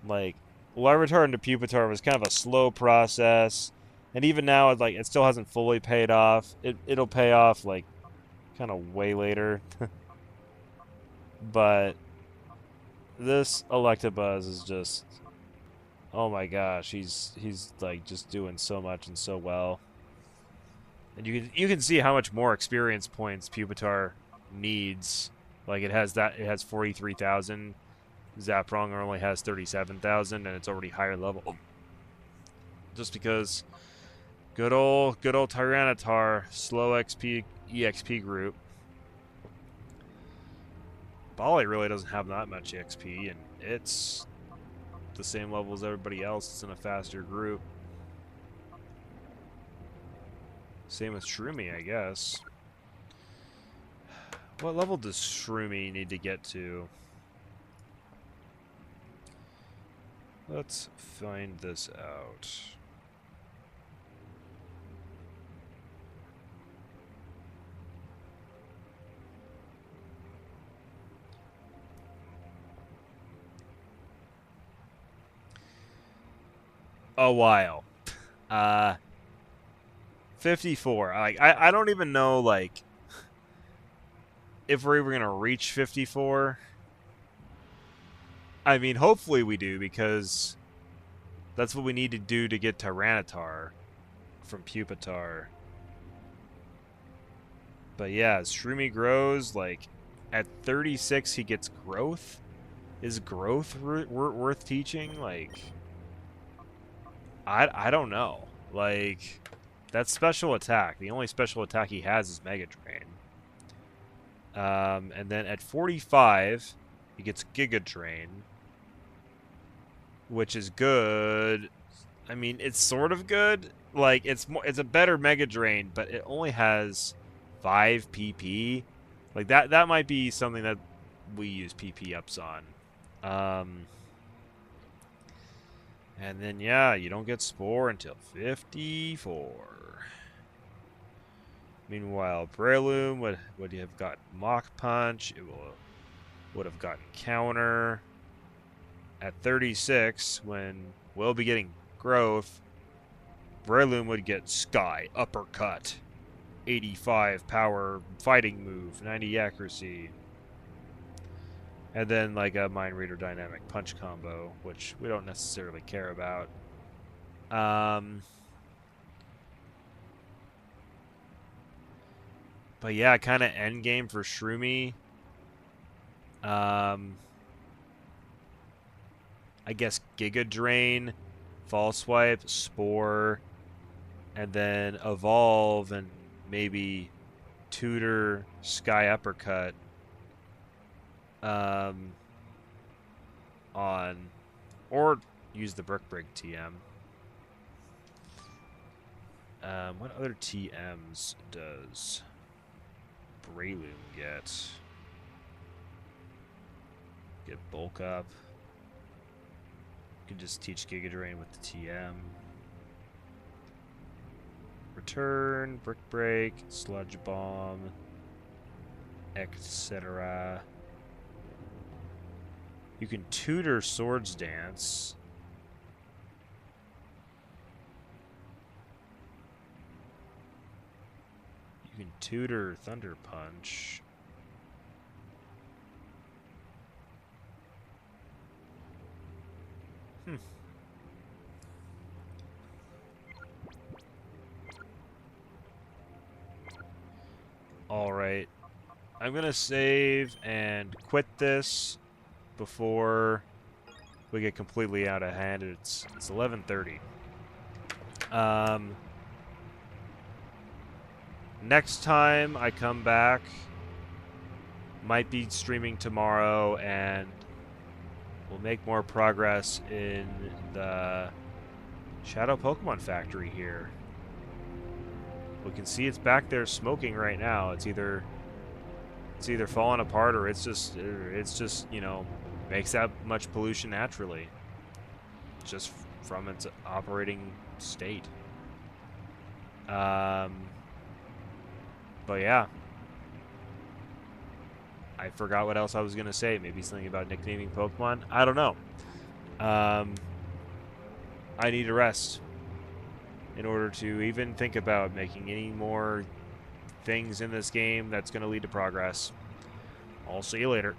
Like, Larvitar into Pupitar was kind of a slow process, and even now, it still hasn't fully paid off. It'll pay off, like, kind of way later. But this Electabuzz is just, oh my gosh, he's like just doing so much and so well. And you can see how much more experience points Pupitar needs. Like it has 43,000. Zapronger only has 37,000, and it's already higher level. Just because good old Tyranitar, slow XP EXP group. Bali really doesn't have that much EXP, and it's the same level as everybody else. It's in a faster group. Same with Shroomy, I guess. What level does Shroomy need to get to? Let's find this out. A while. 54. I don't even know, like, if we're even gonna reach 54. I mean, hopefully we do, because that's what we need to do to get Tyranitar from Pupitar. But yeah, as Shroomy grows, like, At 36, he gets growth. Is growth worth teaching? Like, I don't know. Like, that's special attack. The only special attack he has is Mega Drain. And then at 45, he gets Giga Drain, which is good. I mean, it's sort of good. Like, it's a better Mega Drain, but it only has 5 PP. Like, that might be something that we use PP ups on. And then, yeah, you don't get Spore until 54. Meanwhile, Breloom would have got Mach Punch. It would have gotten Counter. At 36, when we'll be getting Growth, Breloom would get Sky Uppercut. 85 power fighting move, 90 accuracy. And then like a Mind Reader Dynamic Punch combo, which we don't necessarily care about. But yeah, kind of end game for Shroomy. I guess Giga Drain, Fall Swipe, Spore, and then Evolve and maybe Tutor, Sky Uppercut. On, or use the Brick Break TM. What other TMs does Breloom get? Get Bulk Up. You can just teach Giga Drain with the TM. Return, Brick Break, Sludge Bomb, etc. You can tutor Swords Dance. You can tutor Thunder Punch. Alright. I'm going to save and quit this before we get completely out of hand. It's 11:30. Next time I come back, might be streaming tomorrow, and we'll make more progress in the Shadow Pokemon Factory here. We can see it's back there smoking right now. It's either falling apart or it's just you know, makes that much pollution naturally, just from its operating state. But yeah, I forgot what else I was gonna say. Maybe something about nicknaming Pokemon. I don't know. I need a rest in order to even think about making any more things in this game that's going to lead to progress. I'll see you later.